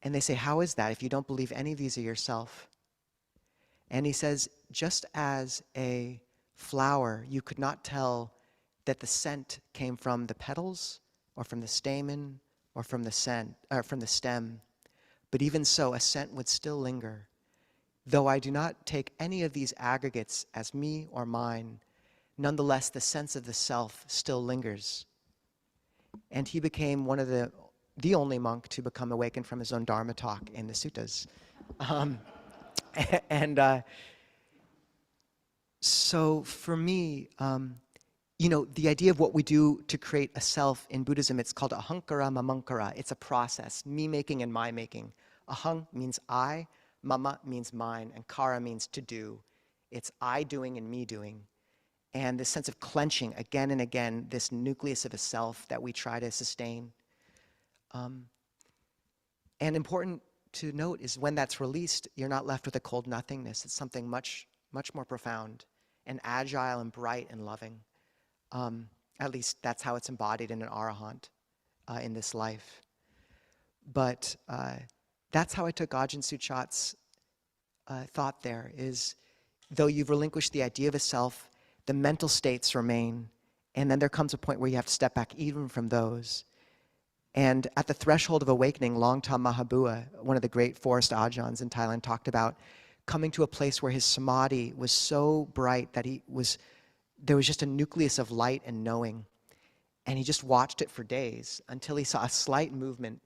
And they say, how is that if you don't believe any of these are yourself? And he says, just as a flower, you could not tell that the scent came from the petals or from the stamen or from the stem. But even so, a scent would still linger. Though I do not take any of these aggregates as me or mine, nonetheless, the sense of the self still lingers. And he became one of the only monk to become awakened from his own Dharma talk in the suttas. So for me, the idea of what we do to create a self in Buddhism, it's called ahankara mamankara. It's a process, me-making and my-making. Ahang means I, mama means mine, and kara means to do. It's I doing and me doing. And this sense of clenching again and again, this nucleus of a self that we try to sustain. And important to note is when that's released, you're not left with a cold nothingness. It's something much, much more profound and agile and bright and loving. At least that's how it's embodied in an arahant in this life. But that's how I took Ajahn Suchat's thought there, is though you've relinquished the idea of a self, the mental states remain, and then there comes a point where you have to step back even from those. And at the threshold of awakening, Longtam Mahabua, one of the great forest ajahns in Thailand, talked about coming to a place where his samadhi was so bright that there was just a nucleus of light and knowing. And he just watched it for days until he saw a slight movement.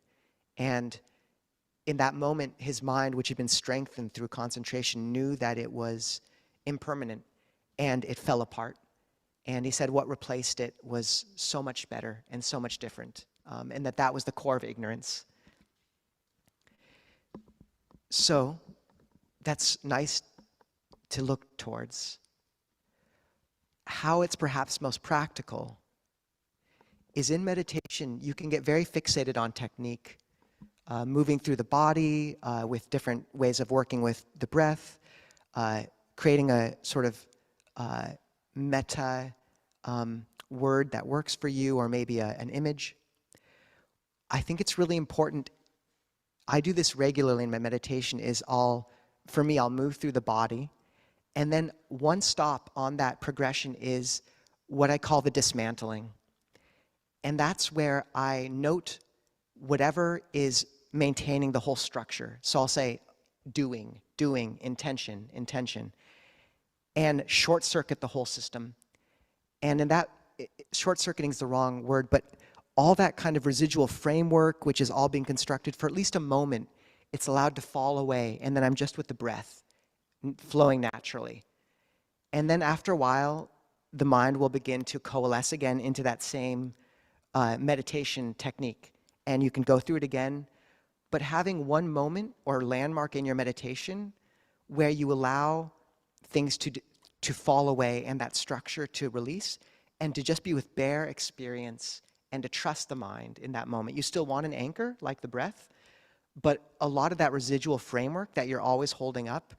And in that moment, his mind, which had been strengthened through concentration, knew that it was impermanent, and it fell apart. And he said what replaced it was so much better and so much different, and that was the core of ignorance. So that's nice to look towards. How it's perhaps most practical is in meditation, you can get very fixated on technique, moving through the body with different ways of working with the breath, creating a sort of metta word that works for you, or maybe an image. I think it's really important. I do this regularly in my meditation, for me, I'll move through the body, and then one stop on that progression is what I call the dismantling. And that's where I note whatever is maintaining the whole structure. So I'll say doing, intention, and short circuit the whole system. And in that, short circuiting is the wrong word, but all that kind of residual framework, which is all being constructed for at least a moment, it's allowed to fall away, and then I'm just with the breath, flowing naturally. And then after a while, the mind will begin to coalesce again into that same meditation technique. And you can go through it again, but having one moment or landmark in your meditation where you allow things to fall away and that structure to release, and to just be with bare experience and to trust the mind in that moment. You still want an anchor, like the breath, but a lot of that residual framework that you're always holding up,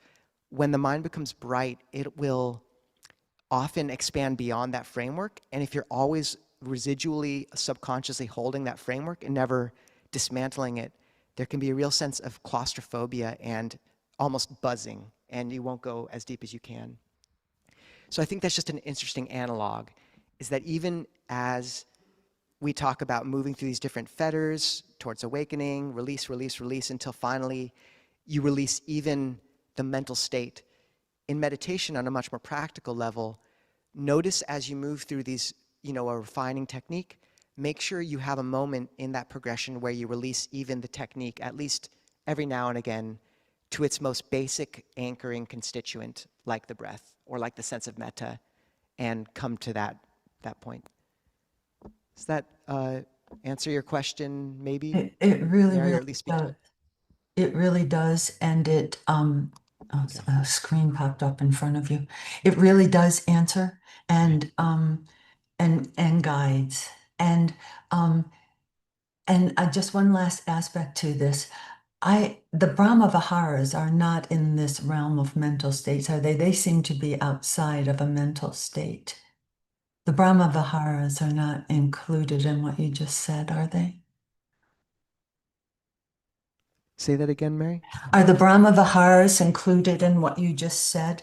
when the mind becomes bright, it will often expand beyond that framework. And if you're always residually, subconsciously holding that framework and never dismantling it, there can be a real sense of claustrophobia and almost buzzing, and you won't go as deep as you can. So I think that's just an interesting analog, is that even as we talk about moving through these different fetters towards awakening, release, until finally you release even the mental state. In meditation, on a much more practical level, notice as you move through these, a refining technique, make sure you have a moment in that progression where you release even the technique, at least every now and again, to its most basic anchoring constituent, like the breath or like the sense of metta, and come to that point. Does that answer your question, maybe? It really, Mary, or at really least speak does. to it? It really does, and a screen popped up in front of you. It really does answer and guides. And just one last aspect to this. The Brahma Viharas are not in this realm of mental states, are they? They seem to be outside of a mental state. The Brahma Viharas are not included in what you just said, are they? Say that again, Mary? Are the Brahma Viharas included in what you just said?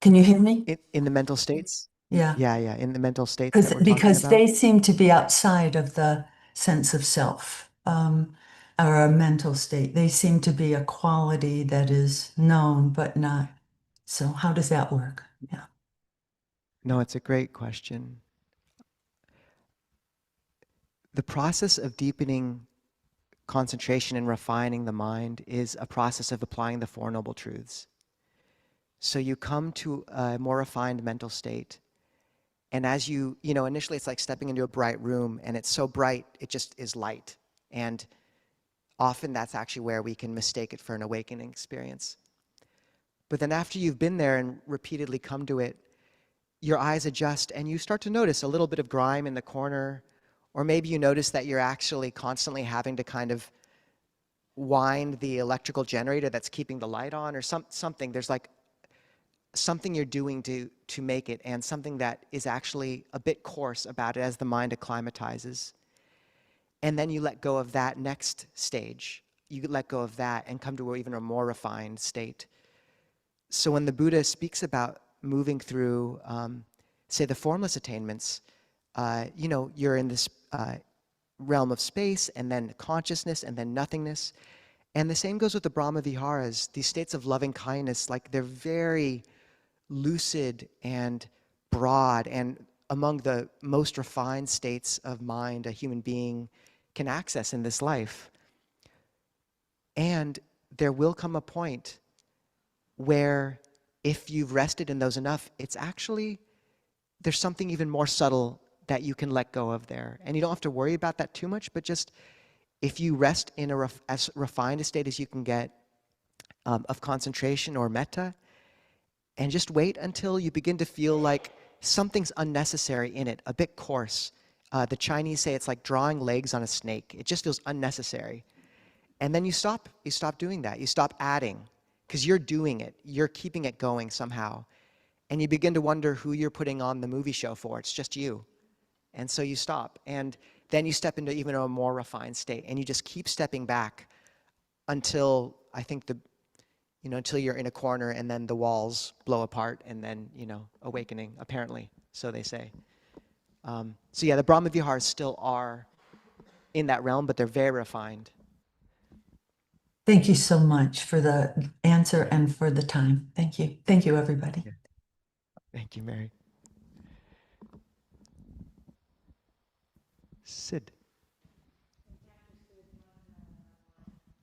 Can you hear me? In the mental states? Yeah. Yeah, in the mental states that we're talking Because about. they seem to be outside of the sense of self, or a mental state. They seem to be a quality that is known but not. So how does that work? Yeah. No, it's a great question. The process of deepening concentration and refining the mind is a process of applying the Four Noble Truths. So you come to a more refined mental state, and as initially it's like stepping into a bright room, and it's so bright, it just is light. And often that's actually where we can mistake it for an awakening experience. But then after you've been there and repeatedly come to it, your eyes adjust, and you start to notice a little bit of grime in the corner, Or maybe you notice that you're actually constantly having to kind of wind the electrical generator that's keeping the light on, or something. There's like something you're doing to make it, and something that is actually a bit coarse about it as the mind acclimatizes. And then you let go of that next stage. You let go of that and come to even a more refined state. So when the Buddha speaks about moving through, say, the formless attainments, you're in this realm of space, and then consciousness, and then nothingness. And the same goes with the Brahma Viharas. These states of loving kindness, like, they're very lucid and broad, and among the most refined states of mind a human being can access in this life. And there will come a point where, if you've rested in those enough, it's actually, there's something even more subtle that you can let go of there. And you don't have to worry about that too much, but just if you rest in as refined a state as you can get of concentration or metta, and just wait until you begin to feel like something's unnecessary in it, a bit coarse. The Chinese say it's like drawing legs on a snake. It just feels unnecessary. And then you stop doing that. You stop adding, because you're doing it. You're keeping it going somehow. And you begin to wonder who you're putting on the movie show for. It's just you. And so you stop. And then you step into even a more refined state. And you just keep stepping back until, I think, until you're in a corner, and then the walls blow apart, and then, awakening, apparently, so they say. So yeah, the Brahma Viharas still are in that realm, but they're very refined. Thank you so much for the answer and for the time. Thank you. Thank you, everybody. Yeah. Thank you, Mary. Sid.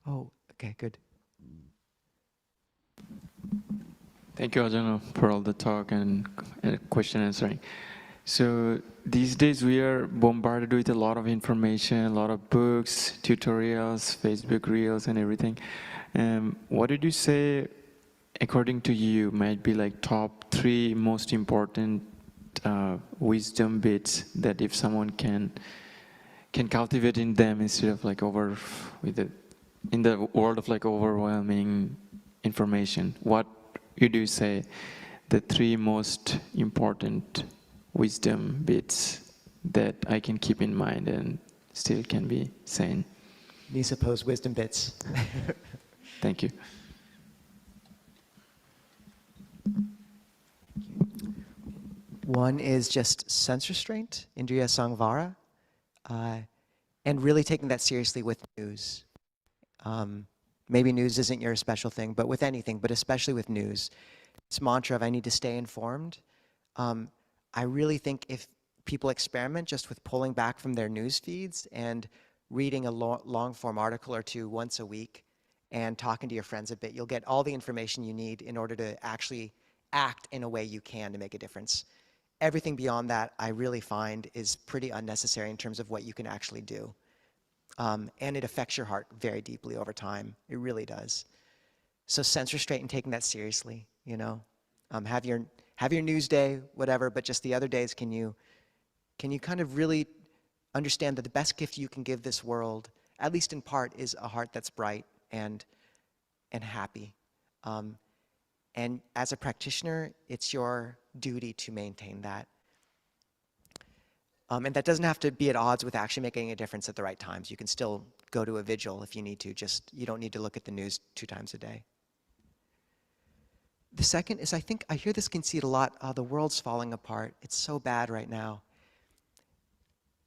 Oh, okay, good. Thank you, Ajahn, for all the talk and question answering. So these days we are bombarded with a lot of information, a lot of books, tutorials, Facebook Reels, and everything. What did you say, according to you, might be like top 3 most important wisdom bits that if someone can cultivate in them instead of like in the world of like overwhelming information? What you do say the 3 most important wisdom bits that I can keep in mind and still can be sane? Me suppose wisdom bits. Thank you. One is just sense restraint, Indriya Samvara, and really taking that seriously with news. Maybe news isn't your special thing, but with anything, but especially with news. This mantra of I need to stay informed. I really think if people experiment just with pulling back from their news feeds and reading a long-form article or 2 once a week and talking to your friends a bit, you'll get all the information you need in order to actually act in a way you can to make a difference. Everything beyond that, I really find, is pretty unnecessary in terms of what you can actually do. And it affects your heart very deeply over time. It really does. So sense restraint and taking that seriously, have your news day, whatever, but just the other days, can you kind of really understand that the best gift you can give this world, at least in part, is a heart that's bright and happy. And as a practitioner, it's your duty to maintain that. And that doesn't have to be at odds with actually making a difference at the right times. You can still go to a vigil if you need to, you don't need to look at the news 2 times a day. The second is, I think I hear this conceit a lot, the world's falling apart. It's so bad right now.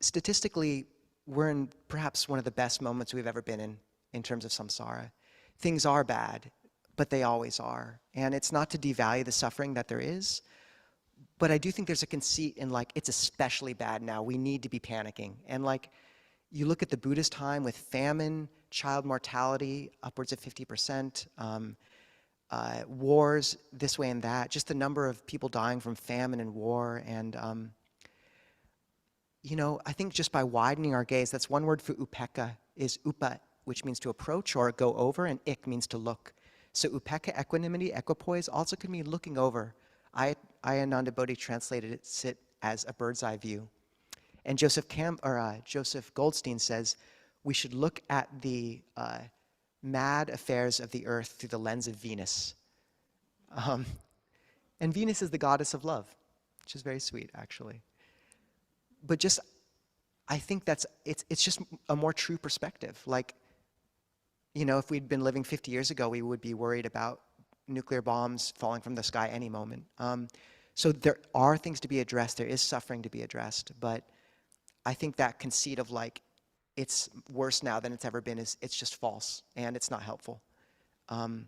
Statistically, we're in perhaps one of the best moments we've ever been in terms of samsara. Things are bad, but they always are. And it's not to devalue the suffering that there is, but I do think there's a conceit in like, it's especially bad now. We need to be panicking. And like, you look at the Buddhist time with famine, child mortality, upwards of 50%, wars this way and that, just the number of people dying from famine and war. And, I think just by widening our gaze, that's one word for upekkha, is upa, which means to approach or go over, and ik means to look. So upekkha, equanimity, equipoise, also could mean looking over. Ayananda Bodhi translated it as a bird's eye view. And Joseph Goldstein says we should look at the mad affairs of the earth through the lens of Venus. And Venus is the goddess of love, which is very sweet, actually. But just, I think it's just a more true perspective. Like, you know, if we'd been living 50 years ago, we would be worried about nuclear bombs falling from the sky any moment. So there are things to be addressed. There is suffering to be addressed. But I think that conceit of like, it's worse now than it's ever been, it's just false, and it's not helpful. And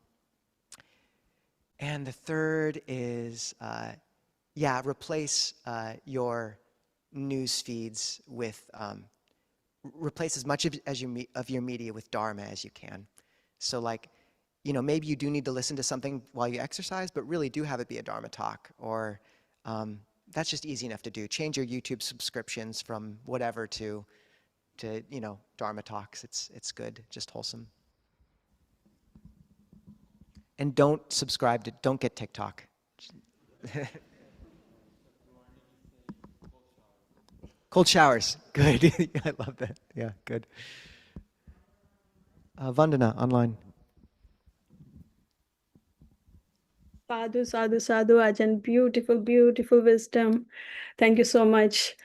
the third is, replace your news feeds with, replace as much of your media with Dharma as you can. So like, you know, maybe you do need to listen to something while you exercise, but really do have it be a Dharma talk, or that's just easy enough to do. Change your YouTube subscriptions from whatever to you know, Dharma talks. It's good, just wholesome. And don't get TikTok. Cold showers, good. I love that. Yeah, good. Vandana, online. Sadhu, sadhu, sadhu, Ajahn. Beautiful, beautiful wisdom. Thank you so much.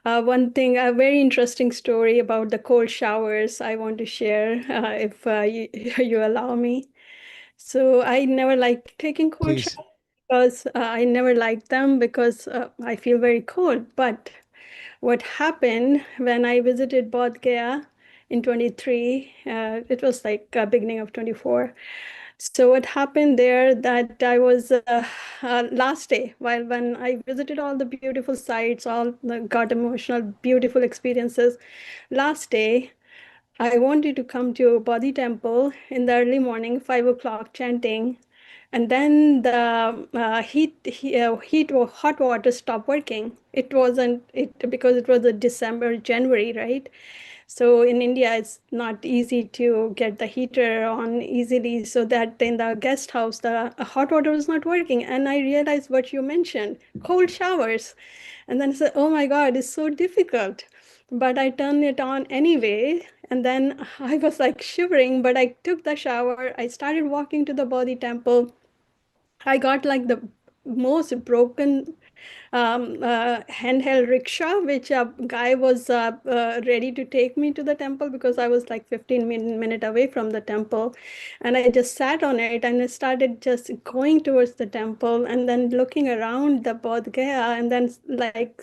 One thing, a very interesting story about the cold showers I want to share, if you allow me. So I never liked taking cold Please. showers because I never liked them because I feel very cold. But what happened when I visited Bodh Gaya in 23, it was like beginning of 24. So what happened there that I was last day, when I visited all the beautiful sites, got emotional, beautiful experiences. Last day, I wanted to come to Bodhi Temple in the early morning, 5 o'clock chanting. And then the hot water stopped working. It wasn't, because it was a December, January, right? So in India, it's not easy to get the heater on easily. So that in the guest house, the hot water was not working. And I realized what you mentioned, cold showers. And then I said, oh my God, it's so difficult. But I turned it on anyway. And then I was like shivering, but I took the shower. I started walking to the Bodhi temple. I got like the most broken handheld rickshaw, which a guy was ready to take me to the temple because I was like 15 minutes away from the temple. And I just sat on it and I started just going towards the temple and then looking around the Bodh Gaya and then like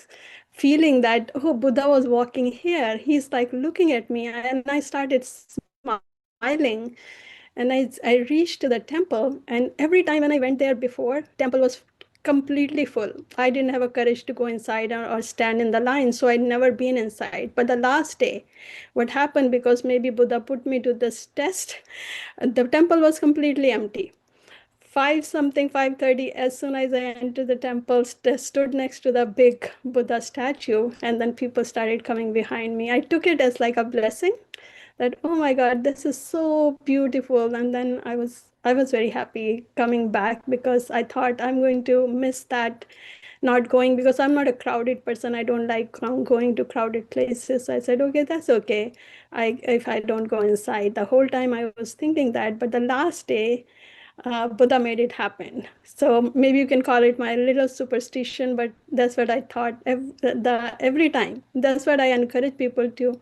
feeling that, oh, Buddha was walking here. He's like looking at me and I started smiling. And I reached to the temple, and every time when I went there before, temple was completely full. I didn't have a courage to go inside or stand in the line, so I'd never been inside. But the last day, what happened, because maybe Buddha put me to this test, the temple was completely empty. 5:30, as soon as I entered the temple, stood next to the big Buddha statue, and then people started coming behind me. I took it as like a blessing that, oh my God, this is so beautiful. And then I was very happy coming back because I thought I'm going to miss that, not going, because I'm not a crowded person. I don't like going to crowded places. So I said, okay, that's okay. If I don't go inside. The whole time I was thinking that, but the last day, Buddha made it happen. So maybe you can call it my little superstition, but that's what I thought every time. That's what I encourage people to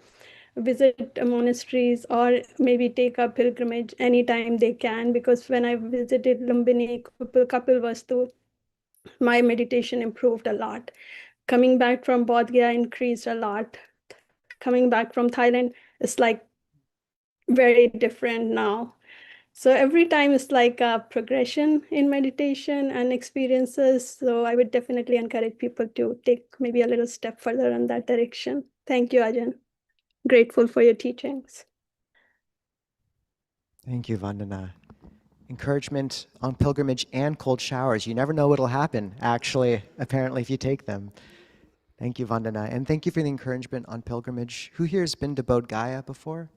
visit monasteries or maybe take a pilgrimage anytime they can, because when I visited Lumbini, Kapilvastu, my meditation improved a lot. Coming back from Bodh Gaya increased a lot. Coming back from Thailand, it's like very different now. So every time it's like a progression in meditation and experiences. So I would definitely encourage people to take maybe a little step further in that direction. Thank you, Ajahn. Grateful for your teachings. Thank you, Vandana. Encouragement on pilgrimage and cold showers. You never know what'll happen, actually, apparently, if you take them. Thank you, Vandana. And thank you for the encouragement on pilgrimage. Who here has been to Bodh Gaya before?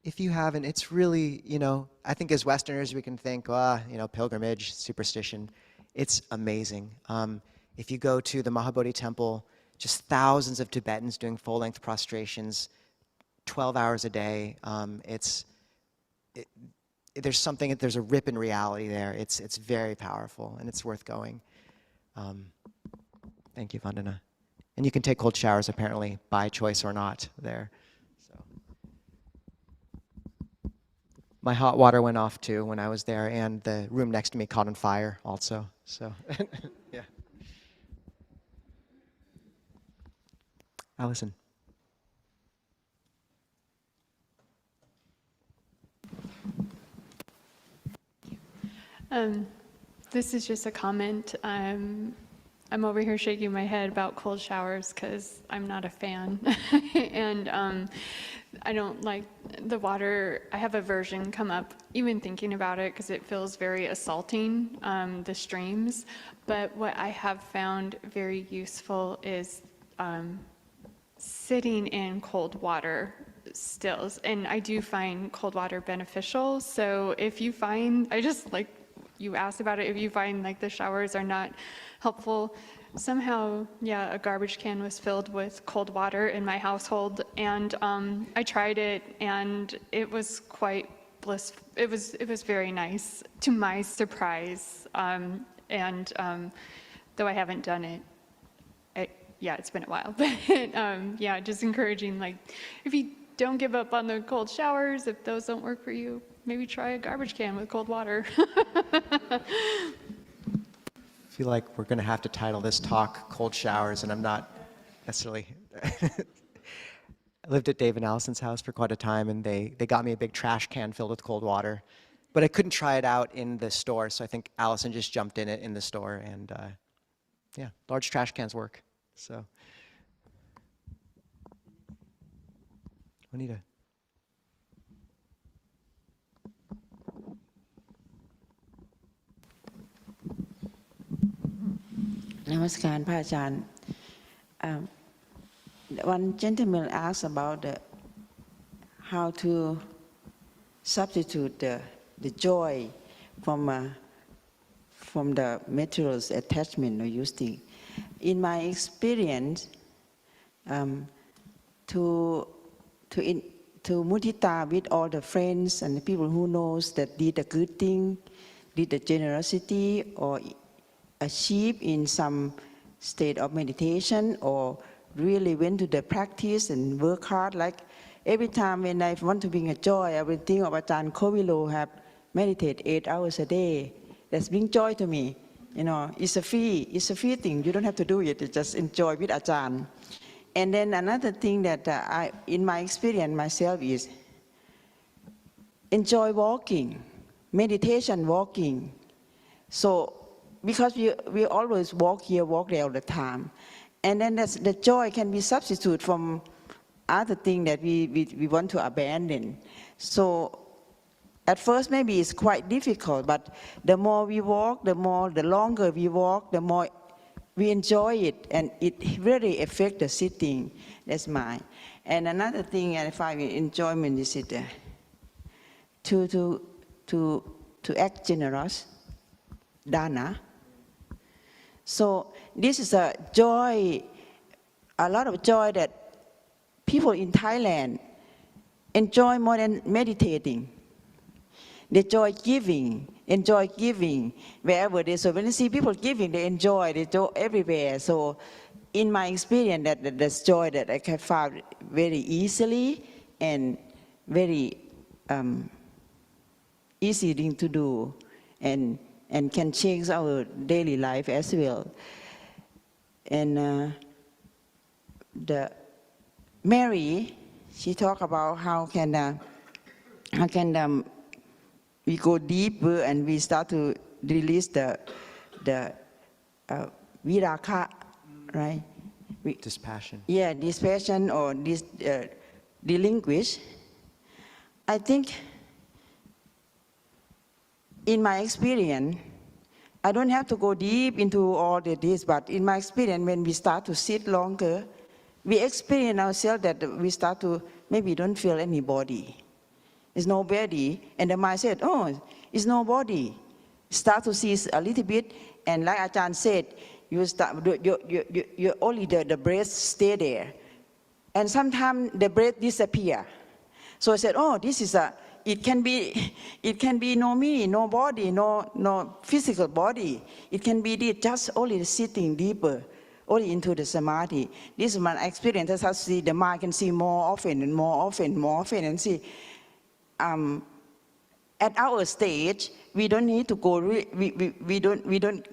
If you haven't, it's really, you know, I think as Westerners we can think, you know, pilgrimage, superstition. It's amazing. If you go to the Mahabodhi temple, just thousands of Tibetans doing full-length prostrations, 12 hours a day. There's a rip in reality there. It's very powerful, and it's worth going. Thank you, Vandana. And you can take cold showers, apparently, by choice or not, there. So. My hot water went off, too, when I was there, and the room next to me caught on fire, also. So, yeah. Allison. This is just a comment. I'm over here shaking my head about cold showers because I'm not a fan. And I don't like the water. I have aversion come up even thinking about it because it feels very assaulting, the streams. But what I have found very useful is sitting in cold water stills. And I do find cold water beneficial. So if you find, I just like, you asked about it, if you find like the showers are not helpful, somehow, yeah, a garbage can was filled with cold water in my household, and I tried it, and it was quite blissful. It was very nice, to my surprise, and though I haven't done it, yeah, it's been a while, but yeah, just encouraging, like, if you don't give up on the cold showers, if those don't work for you, maybe try a garbage can with cold water. I feel like we're going to have to title this talk Cold Showers, and I'm not necessarily... I lived at Dave and Allison's house for quite a time, and they got me a big trash can filled with cold water. But I couldn't try it out in the store, so I think Allison just jumped in it in the store, and yeah, large trash cans work. So, Juanita. Namaskar, Pajaan. One gentleman asked about how to substitute the joy from the materials attachment or using. In my experience, to mudita with all the friends and the people who knows that did a good thing, did the generosity, or achieve in some state of meditation, or really went to the practice and work hard. Like every time when I want to bring a joy, I will think of Ajahn Kovilo have meditate 8 hours a day. That's bring joy to me. You know, it's a free thing. You don't have to do it. You just enjoy with Ajahn. And then another thing that in my experience myself is enjoy walking, meditation walking. So because we always walk here, walk there all the time. And then the joy can be substituted from other things that we want to abandon. So at first maybe it's quite difficult, but the more we walk, the longer we walk, the more we enjoy it, and it really affects the sitting. That's mine. And another thing I find enjoyment is to act generous, dana. So this is a joy, a lot of joy that people in Thailand enjoy more than meditating. They enjoy giving wherever they. So when you see people giving, they enjoy everywhere. So in my experience, that's joy that I can find very easily and very easy thing to do, and can change our daily life as well. And the Mary, she talked about how can we go deeper and we start to release the viraka, right? Dispassion. Yeah, dispassion or relinquish. I think in my experience, I don't have to go deep into all this, but in my experience, when we start to sit longer, we experience ourselves that we start to maybe don't feel any body. It's nobody, and the mind said, oh, it's nobody. Start to see a little bit, and like Ajahn said, You start, you only the breath stay there. And sometimes the breath disappear. So I said, oh, this is it can be no me, no body, no physical body. It can be just only sitting deeper, only into the samadhi. This is my experience. That's how I see the mind can see more often and more often, more often, and see. At our stage, we don't need to go.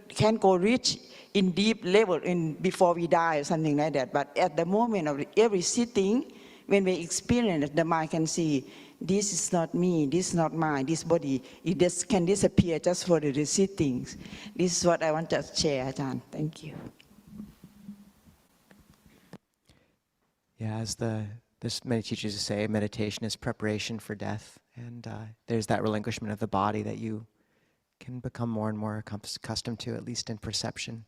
Can't go reach in deep level before we die or something like that. But at the moment of every sitting, when we experience, the mind can see, this is not me, this is not mine, this body, it just can disappear just for the sittings. This is what I want to share, Ajahn. Thank you. Yeah, as there's many teachers who say, meditation is preparation for death. And there's that relinquishment of the body that you can become more and more accustomed to, at least in perception.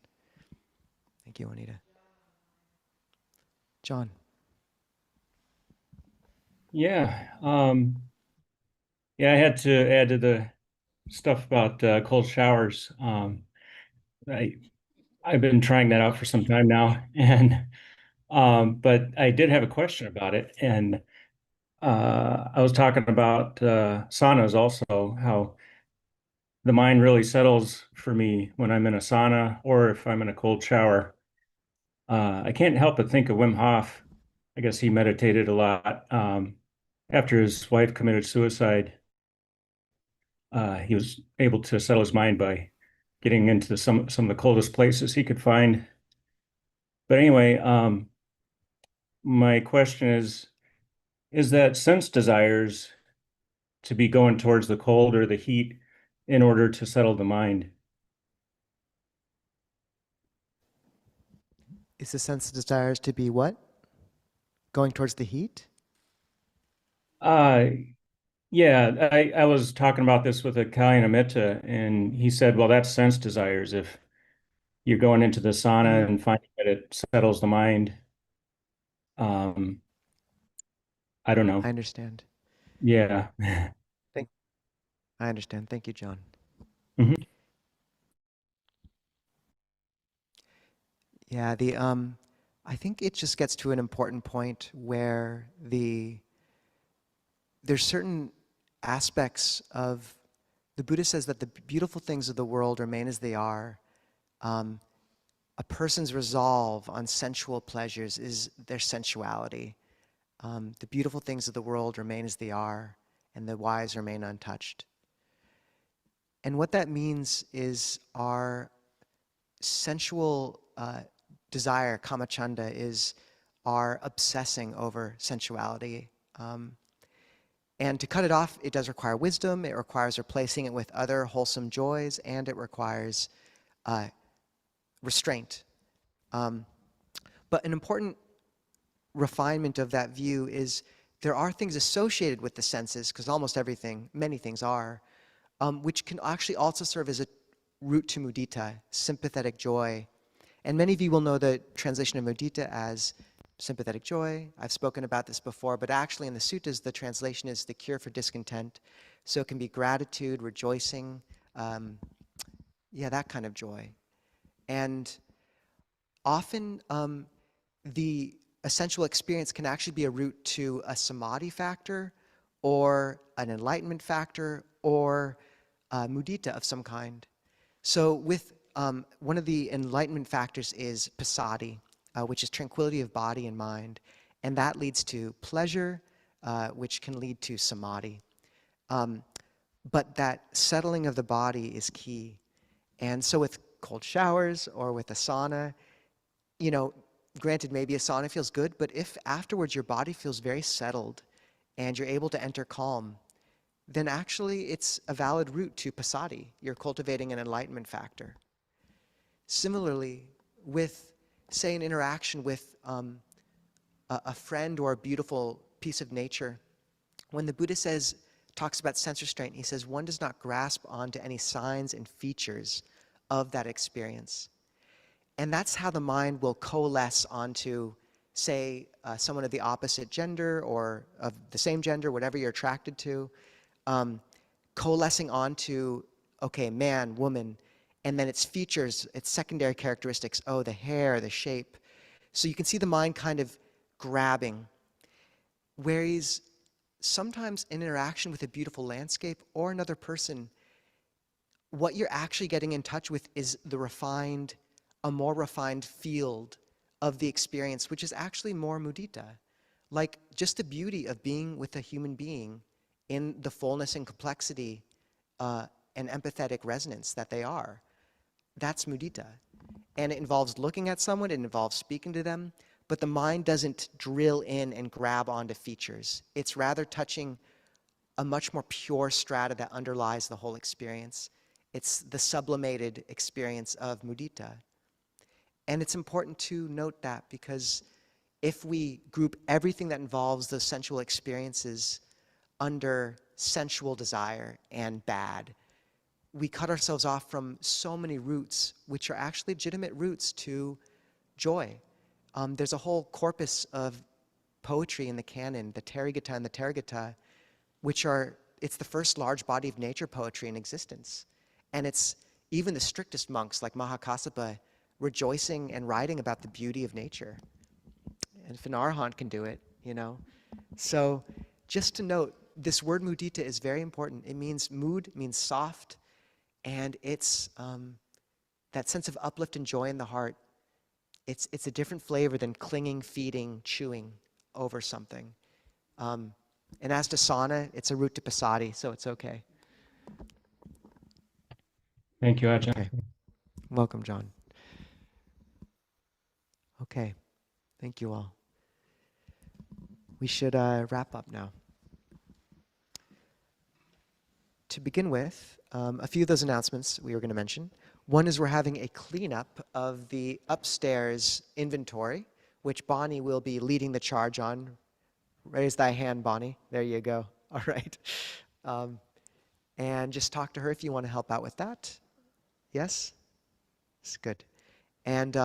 Thank you, Juanita. John. Yeah. Yeah, I had to add to the stuff about cold showers. I've been trying that out for some time now, and but I did have a question about it, and I was talking about saunas also, how the mind really settles for me when I'm in a sauna or if I'm in a cold shower. I can't help but think of Wim Hof. I guess he meditated a lot. After his wife committed suicide, he was able to settle his mind by getting into some of the coldest places he could find. But anyway, my question is that sense desires to be going towards the cold or the heat in order to settle the mind? Is the sense of desires to be what? Going towards the heat? Yeah, I was talking about this with a Kalyanamitta, and he said, well, that's sense desires. If you're going into the sauna and finding that it settles the mind, I don't know. I understand. Yeah. I understand. Thank you, John. Mm-hmm. Yeah, I think it just gets to an important point where there's certain aspects of, the Buddha says that the beautiful things of the world remain as they are. A person's resolve on sensual pleasures is their sensuality. The beautiful things of the world remain as they are, and the wise remain untouched. And what that means is our sensual desire, kamachanda, is our obsessing over sensuality. And to cut it off, it does require wisdom, it requires replacing it with other wholesome joys, and it requires restraint. But an important refinement of that view is there are things associated with the senses, because almost everything, many things are, which can actually also serve as a route to mudita, sympathetic joy. And many of you will know the translation of mudita as sympathetic joy. I've spoken about this before, but actually in the suttas, the translation is the cure for discontent. So it can be gratitude, rejoicing, that kind of joy. And often the essential experience can actually be a route to a samadhi factor or an enlightenment factor or mudita of some kind. So with one of the enlightenment factors is passaddhi, which is tranquility of body and mind. And that leads to pleasure, which can lead to samadhi. But that settling of the body is key. And so with cold showers or with a sauna, granted, maybe a sauna feels good, but if afterwards your body feels very settled and you're able to enter calm, then actually it's a valid route to passaddhi. You're cultivating an enlightenment factor. Similarly, with, say, an interaction with a friend or a beautiful piece of nature, when the Buddha talks about sense restraint, he says one does not grasp onto any signs and features of that experience. And that's how the mind will coalesce onto, say, someone of the opposite gender or of the same gender, whatever you're attracted to, coalescing onto, okay, man, woman, and then its features, its secondary characteristics, oh, the hair, the shape. So you can see the mind kind of grabbing. Whereas sometimes in interaction with a beautiful landscape or another person, what you're actually getting in touch with is a more refined field of the experience, which is actually more mudita. Like just the beauty of being with a human being in the fullness and complexity and empathetic resonance that they are. That's mudita. And it involves looking at someone, it involves speaking to them, but the mind doesn't drill in and grab onto features. It's rather touching a much more pure strata that underlies the whole experience. It's the sublimated experience of mudita. And it's important to note that, because if we group everything that involves those sensual experiences under sensual desire and bad, we cut ourselves off from so many roots, which are actually legitimate roots to joy. There's a whole corpus of poetry in the canon, the Therigatha and the Therigatha, it's the first large body of nature poetry in existence. And it's even the strictest monks like Mahakassapa rejoicing and writing about the beauty of nature. And if an arahant can do it, you know. So just to note, this word mudita is very important. It means mood, means soft, and it's that sense of uplift and joy in the heart. It's a different flavor than clinging, feeding, chewing over something. And as to sauna, it's a route to passaddhi, so it's okay. Thank you, Ajahn. Okay. Welcome, John. Okay. Thank you all. We should wrap up now. To begin with, a few of those announcements we were going to mention. One is we're having a cleanup of the upstairs inventory, which Bonnie will be leading the charge on. Raise thy hand, Bonnie. There you go. All right. And just talk to her if you want to help out with that. Yes? It's good. And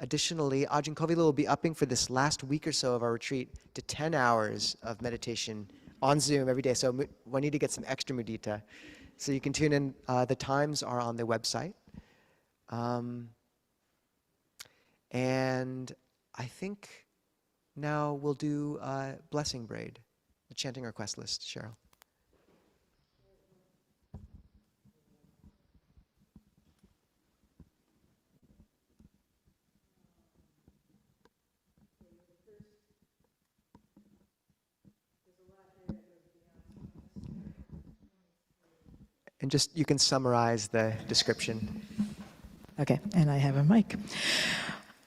additionally, Ajahn Kovila will be upping for this last week or so of our retreat to 10 hours of meditation on Zoom every day. So we need to get some extra mudita. So you can tune in. The times are on the website. And I think now we'll do Blessing Braid, the chanting request list, Cheryl. And just, you can summarize the description. Okay, and I have a mic.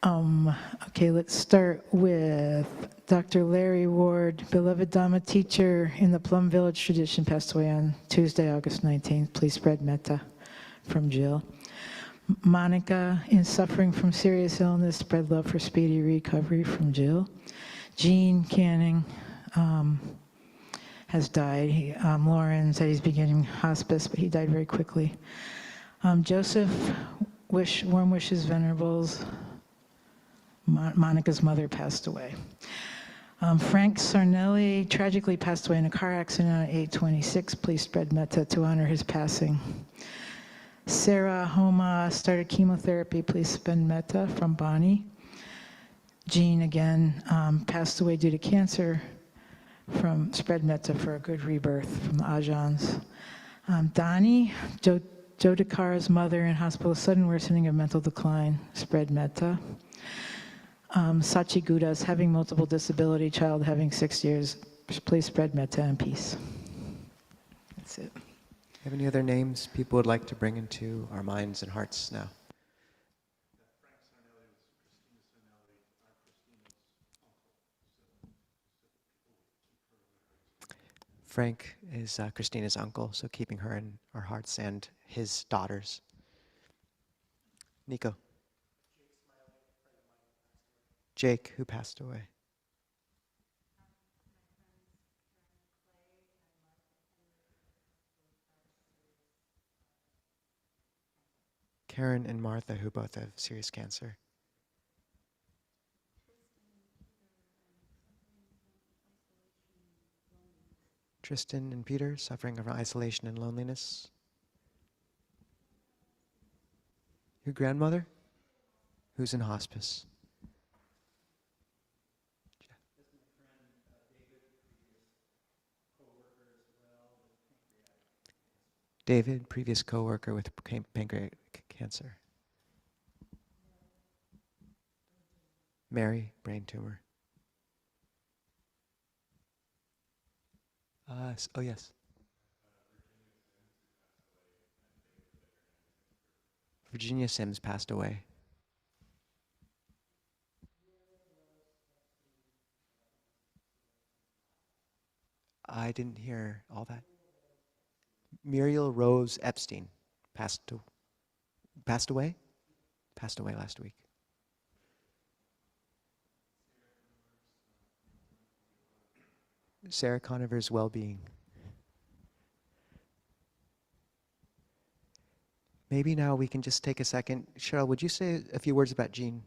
Okay, let's start with Dr. Larry Ward, beloved Dhamma teacher in the Plum Village tradition, passed away on Tuesday, August 19th. Please spread metta, from Jill. Monica, in suffering from serious illness, spread love for speedy recovery, from Jill. Jean Canning has died. Lauren said he's beginning hospice, but he died very quickly. Joseph, warm wishes, venerables. Monica's mother passed away. Frank Sarnelli tragically passed away in a car accident on 8/26. Please spread metta to honor his passing. Sarah Homa started chemotherapy. Please spread metta, from Bonnie. Jean again passed away due to cancer. From spread metta for a good rebirth, from the Ajahns. Donnie, Joe Dakara's mother in hospital, sudden worsening of mental decline. Spread metta. Sachi Gudas, having multiple disability, child having 6 years. Please spread metta and peace. That's it. Have any other names people would like to bring into our minds and hearts now? Frank is Christina's uncle, so keeping her in our hearts, and his daughters. Nico. Jake, who passed away. Karen and Martha, who both have serious cancer. Tristan and Peter, suffering from isolation and loneliness. Your grandmother? Who's in hospice? David, previous coworker with pancreatic cancer. Mary, brain tumor. Oh yes. Virginia Sims passed away. I didn't hear all that. Muriel Rose Epstein passed away? Passed away last week. Sarah Conover's well-being. Maybe now we can just take a second. Cheryl, would you say a few words about Jean?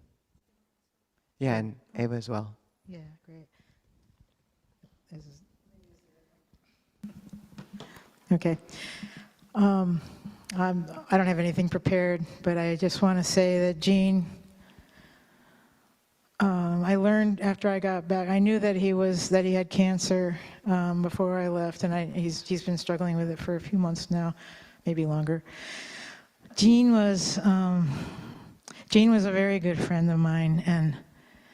Yeah, and Ava as well. Yeah, great. Okay. I don't have anything prepared, but I just want to say that Jean, I learned after I got back, I knew that he had cancer before I left, and he's been struggling with it for a few months now, maybe longer. Jean was a very good friend of mine, and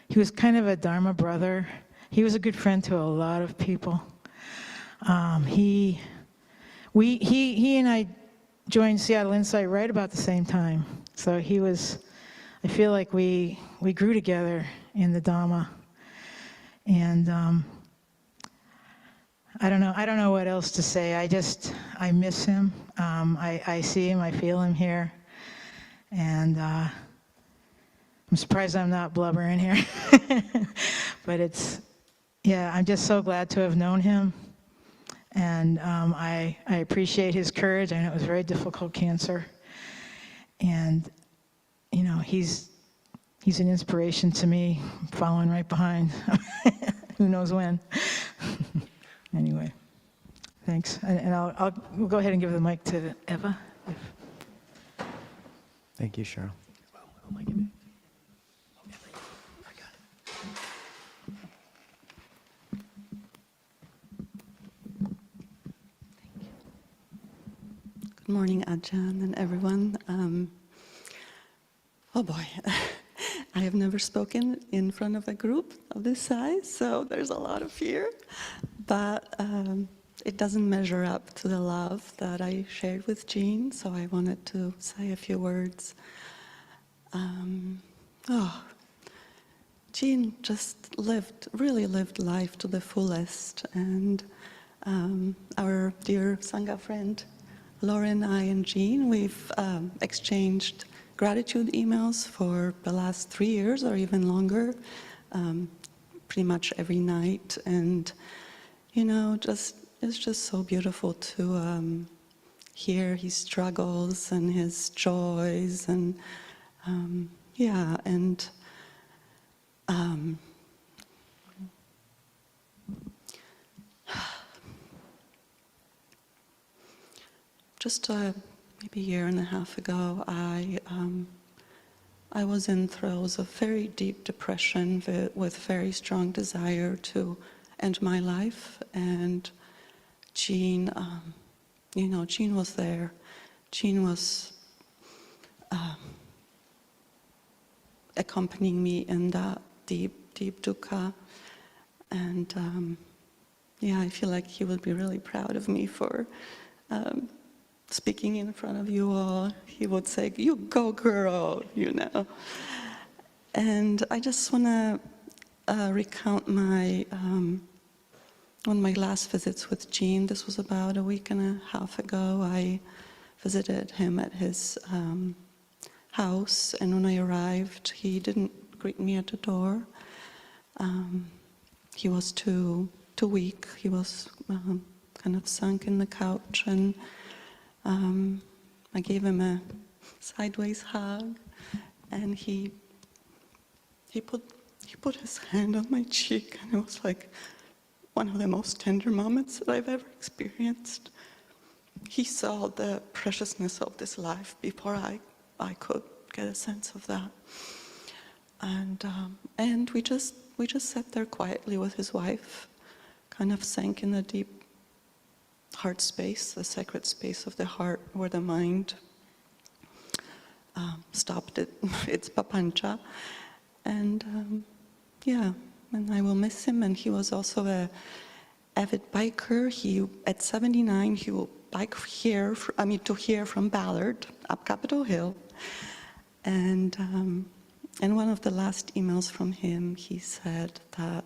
he was kind of a Dharma brother. He was a good friend to a lot of people. He and I joined Seattle Insight right about the same time. So I feel like we grew together in the Dhamma. And I don't know what else to say. I miss him. I see him, I feel him here. And I'm surprised I'm not blubbering here. But I'm just so glad to have known him. And I appreciate his courage. I know it was very difficult cancer. And, he's an inspiration to me, following right behind. Who knows when. Anyway, thanks. And we'll go ahead and give the mic to Eva. Thank you, Cheryl. Good morning, Ajahn and everyone. Oh boy, I have never spoken in front of a group of this size, so there's a lot of fear, but it doesn't measure up to the love that I shared with Jean, so I wanted to say a few words. Jean just really lived life to the fullest, and our dear Sangha friend, Lauren, I, and Jean, we've exchanged gratitude emails for the last 3 years or even longer, pretty much every night. And, it's just so beautiful to hear his struggles and his joys. And, just maybe a year and a half ago, I was in throes of very deep depression with very strong desire to end my life. And Jean, Jean was there. Jean was accompanying me in that deep, deep dukkha. And I feel like he would be really proud of me for speaking in front of you all. He would say, "You go, girl," And I just want to recount one of my last visits with Jean. This was about a week and a half ago. I visited him at his house, and when I arrived, he didn't greet me at the door. He was too weak. He was kind of sunk in the couch, and I gave him a sideways hug, and he put his hand on my cheek, and it was like one of the most tender moments that I've ever experienced. He saw the preciousness of this life before I could get a sense of that. And we just sat there quietly with his wife, kind of sank in the deep heart space, the sacred space of the heart, where the mind stopped its papancha. And and I will miss him. And he was also a avid biker. At 79, he will bike here, to here from Ballard, up Capitol Hill. And one of the last emails from him, he said that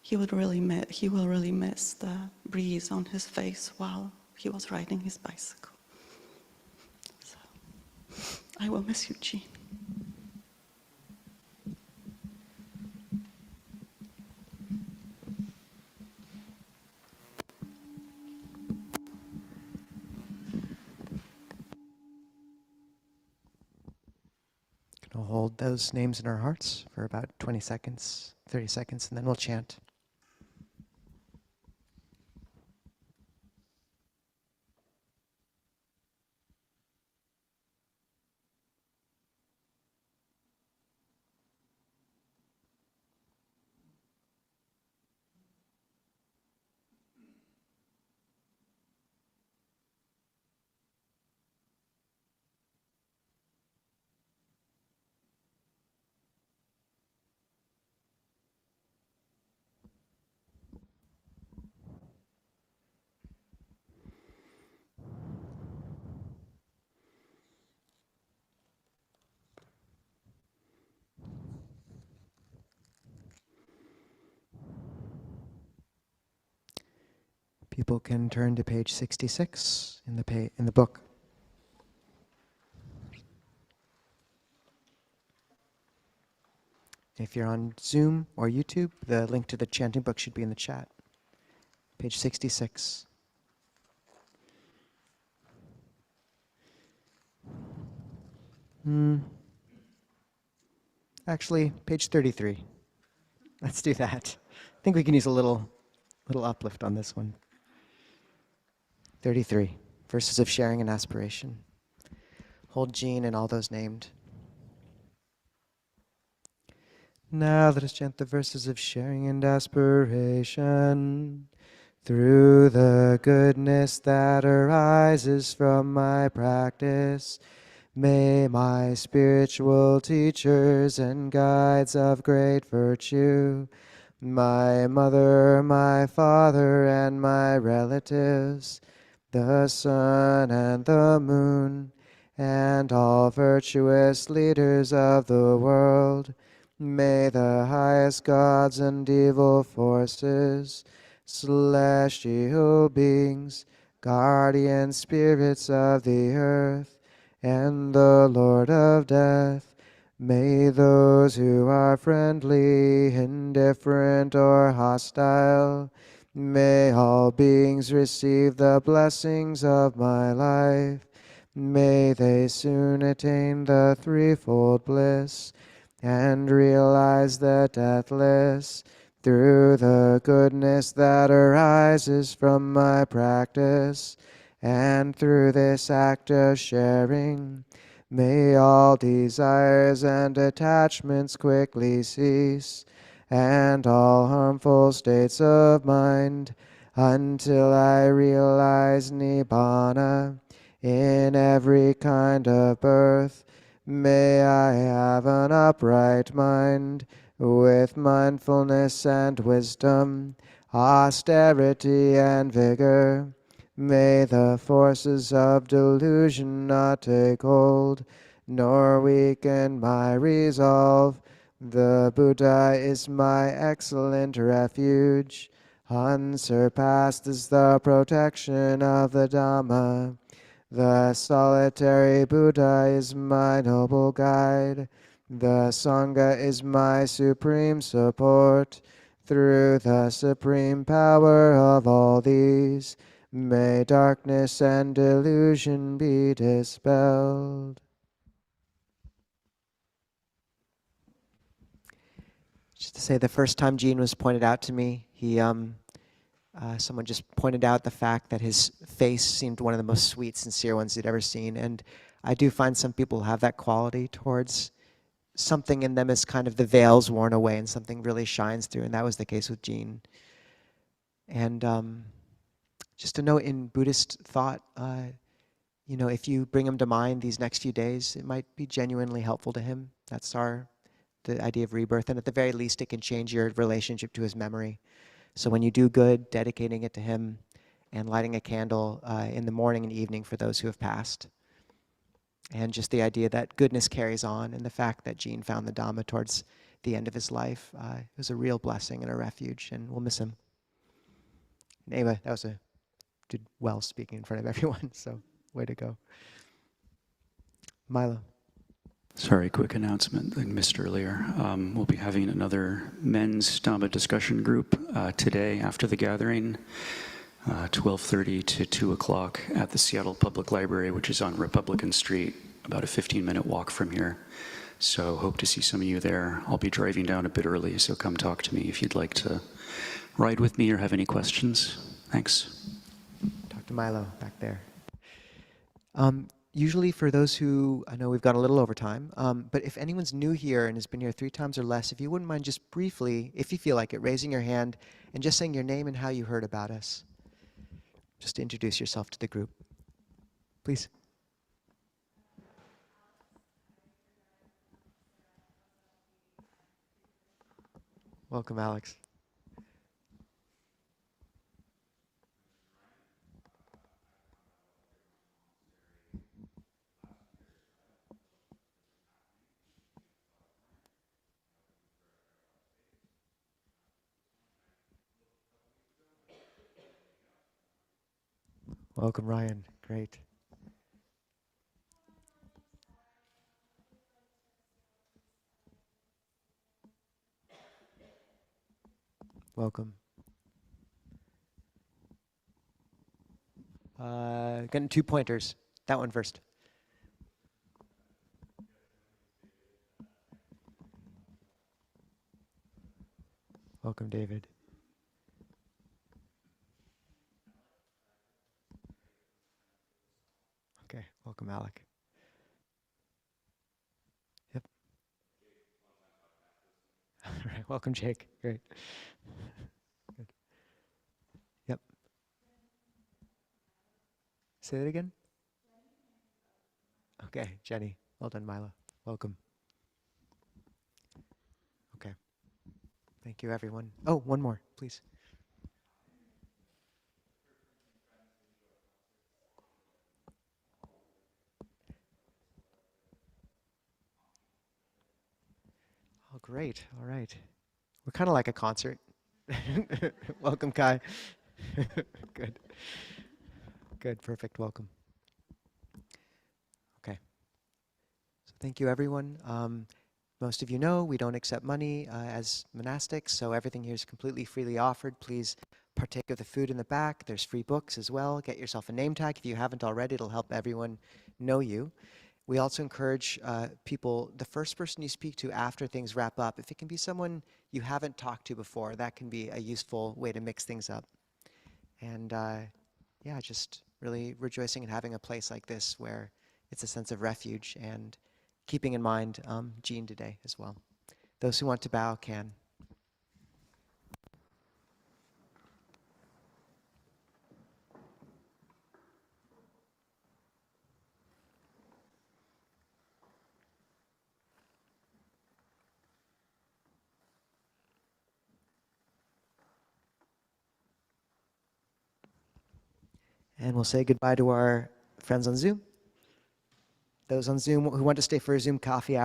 he will really miss the breeze on his face while he was riding his bicycle. So, I will miss you, Jean. We'll hold those names in our hearts for about 20 seconds, 30 seconds, and then we'll chant. People can turn to page 66 in the book. If you're on Zoom or YouTube, the link to the chanting book should be in the chat. Page 66. Actually, page 33. Let's do that. I think we can use a little uplift on this one. 33, verses of sharing and aspiration. Hold Jean and all those named. Now let us chant the verses of sharing and aspiration. Through the goodness that arises from my practice, may my spiritual teachers and guides of great virtue, my mother, my father, and my relatives, the sun and the moon, and all virtuous leaders of the world, may the highest gods and evil forces, celestial beings, guardian spirits of the earth, and the Lord of death, may those who are friendly, indifferent, or hostile, may all beings receive the blessings of my life. May they soon attain the threefold bliss and realize the deathless through the goodness that arises from my practice. And through this act of sharing, may all desires and attachments quickly cease, and all harmful states of mind, until I realize Nibbana in every kind of birth. May I have an upright mind, with mindfulness and wisdom, austerity and vigor. May the forces of delusion not take hold, nor weaken my resolve. The Buddha is my excellent refuge. Unsurpassed is the protection of the Dhamma. The solitary Buddha is my noble guide. The Sangha is my supreme support. Through the supreme power of all these, may darkness and delusion be dispelled. Just to say, the first time Jean was pointed out to me, someone just pointed out the fact that his face seemed one of the most sweet, sincere ones he'd ever seen. And I do find some people have that quality towards something in them is kind of the veil's worn away and something really shines through, and that was the case with Jean. And just a note in Buddhist thought, you know, if you bring him to mind these next few days, it might be genuinely helpful to him. That's the idea of rebirth, and at the very least, it can change your relationship to his memory. So when you do good, dedicating it to him and lighting a candle in the morning and evening for those who have passed. And just the idea that goodness carries on, and the fact that Jean found the Dhamma towards the end of his life was a real blessing and a refuge, and we'll miss him. And Ava, did well speaking in front of everyone, so way to go. Milo. Sorry, quick announcement I missed earlier. We'll be having another men's Dhamma discussion group today after the gathering, 12:30 to 2 o'clock at the Seattle Public Library, which is on Republican Street, about a 15-minute walk from here. So hope to see some of you there. I'll be driving down a bit early, so come talk to me if you'd like to ride with me or have any questions. Thanks. Talk to Milo back there. Usually for those who, I know we've gone a little over time, but if anyone's new here and has been here 3 times or less, if you wouldn't mind just briefly, if you feel like it, raising your hand and just saying your name and how you heard about us. Just to introduce yourself to the group. Please. Welcome, Alex. Welcome, Ryan. Great. Welcome. Getting 2 pointers. That one first. Welcome, David. Okay, welcome, Alec. Yep. All right, welcome, Jake. Great. Good. Yep. Say that again? Okay, Jenny. Well done, Milo. Welcome. Okay. Thank you, everyone. Oh, one more, please. Oh, great. All right. We're kind of like a concert. Welcome, Kai. Good. Good. Perfect. Welcome. Okay. So thank you, everyone. Most of you know we don't accept money as monastics, so everything here is completely freely offered. Please partake of the food in the back. There's free books as well. Get yourself a name tag if you haven't already. It'll help everyone know you. We also encourage people, the first person you speak to after things wrap up, if it can be someone you haven't talked to before, that can be a useful way to mix things up. And yeah, just really rejoicing in having a place like this where it's a sense of refuge, and keeping in mind Jean today as well. Those who want to bow can. And we'll say goodbye to our friends on Zoom. Those on Zoom who want to stay for a Zoom coffee hour.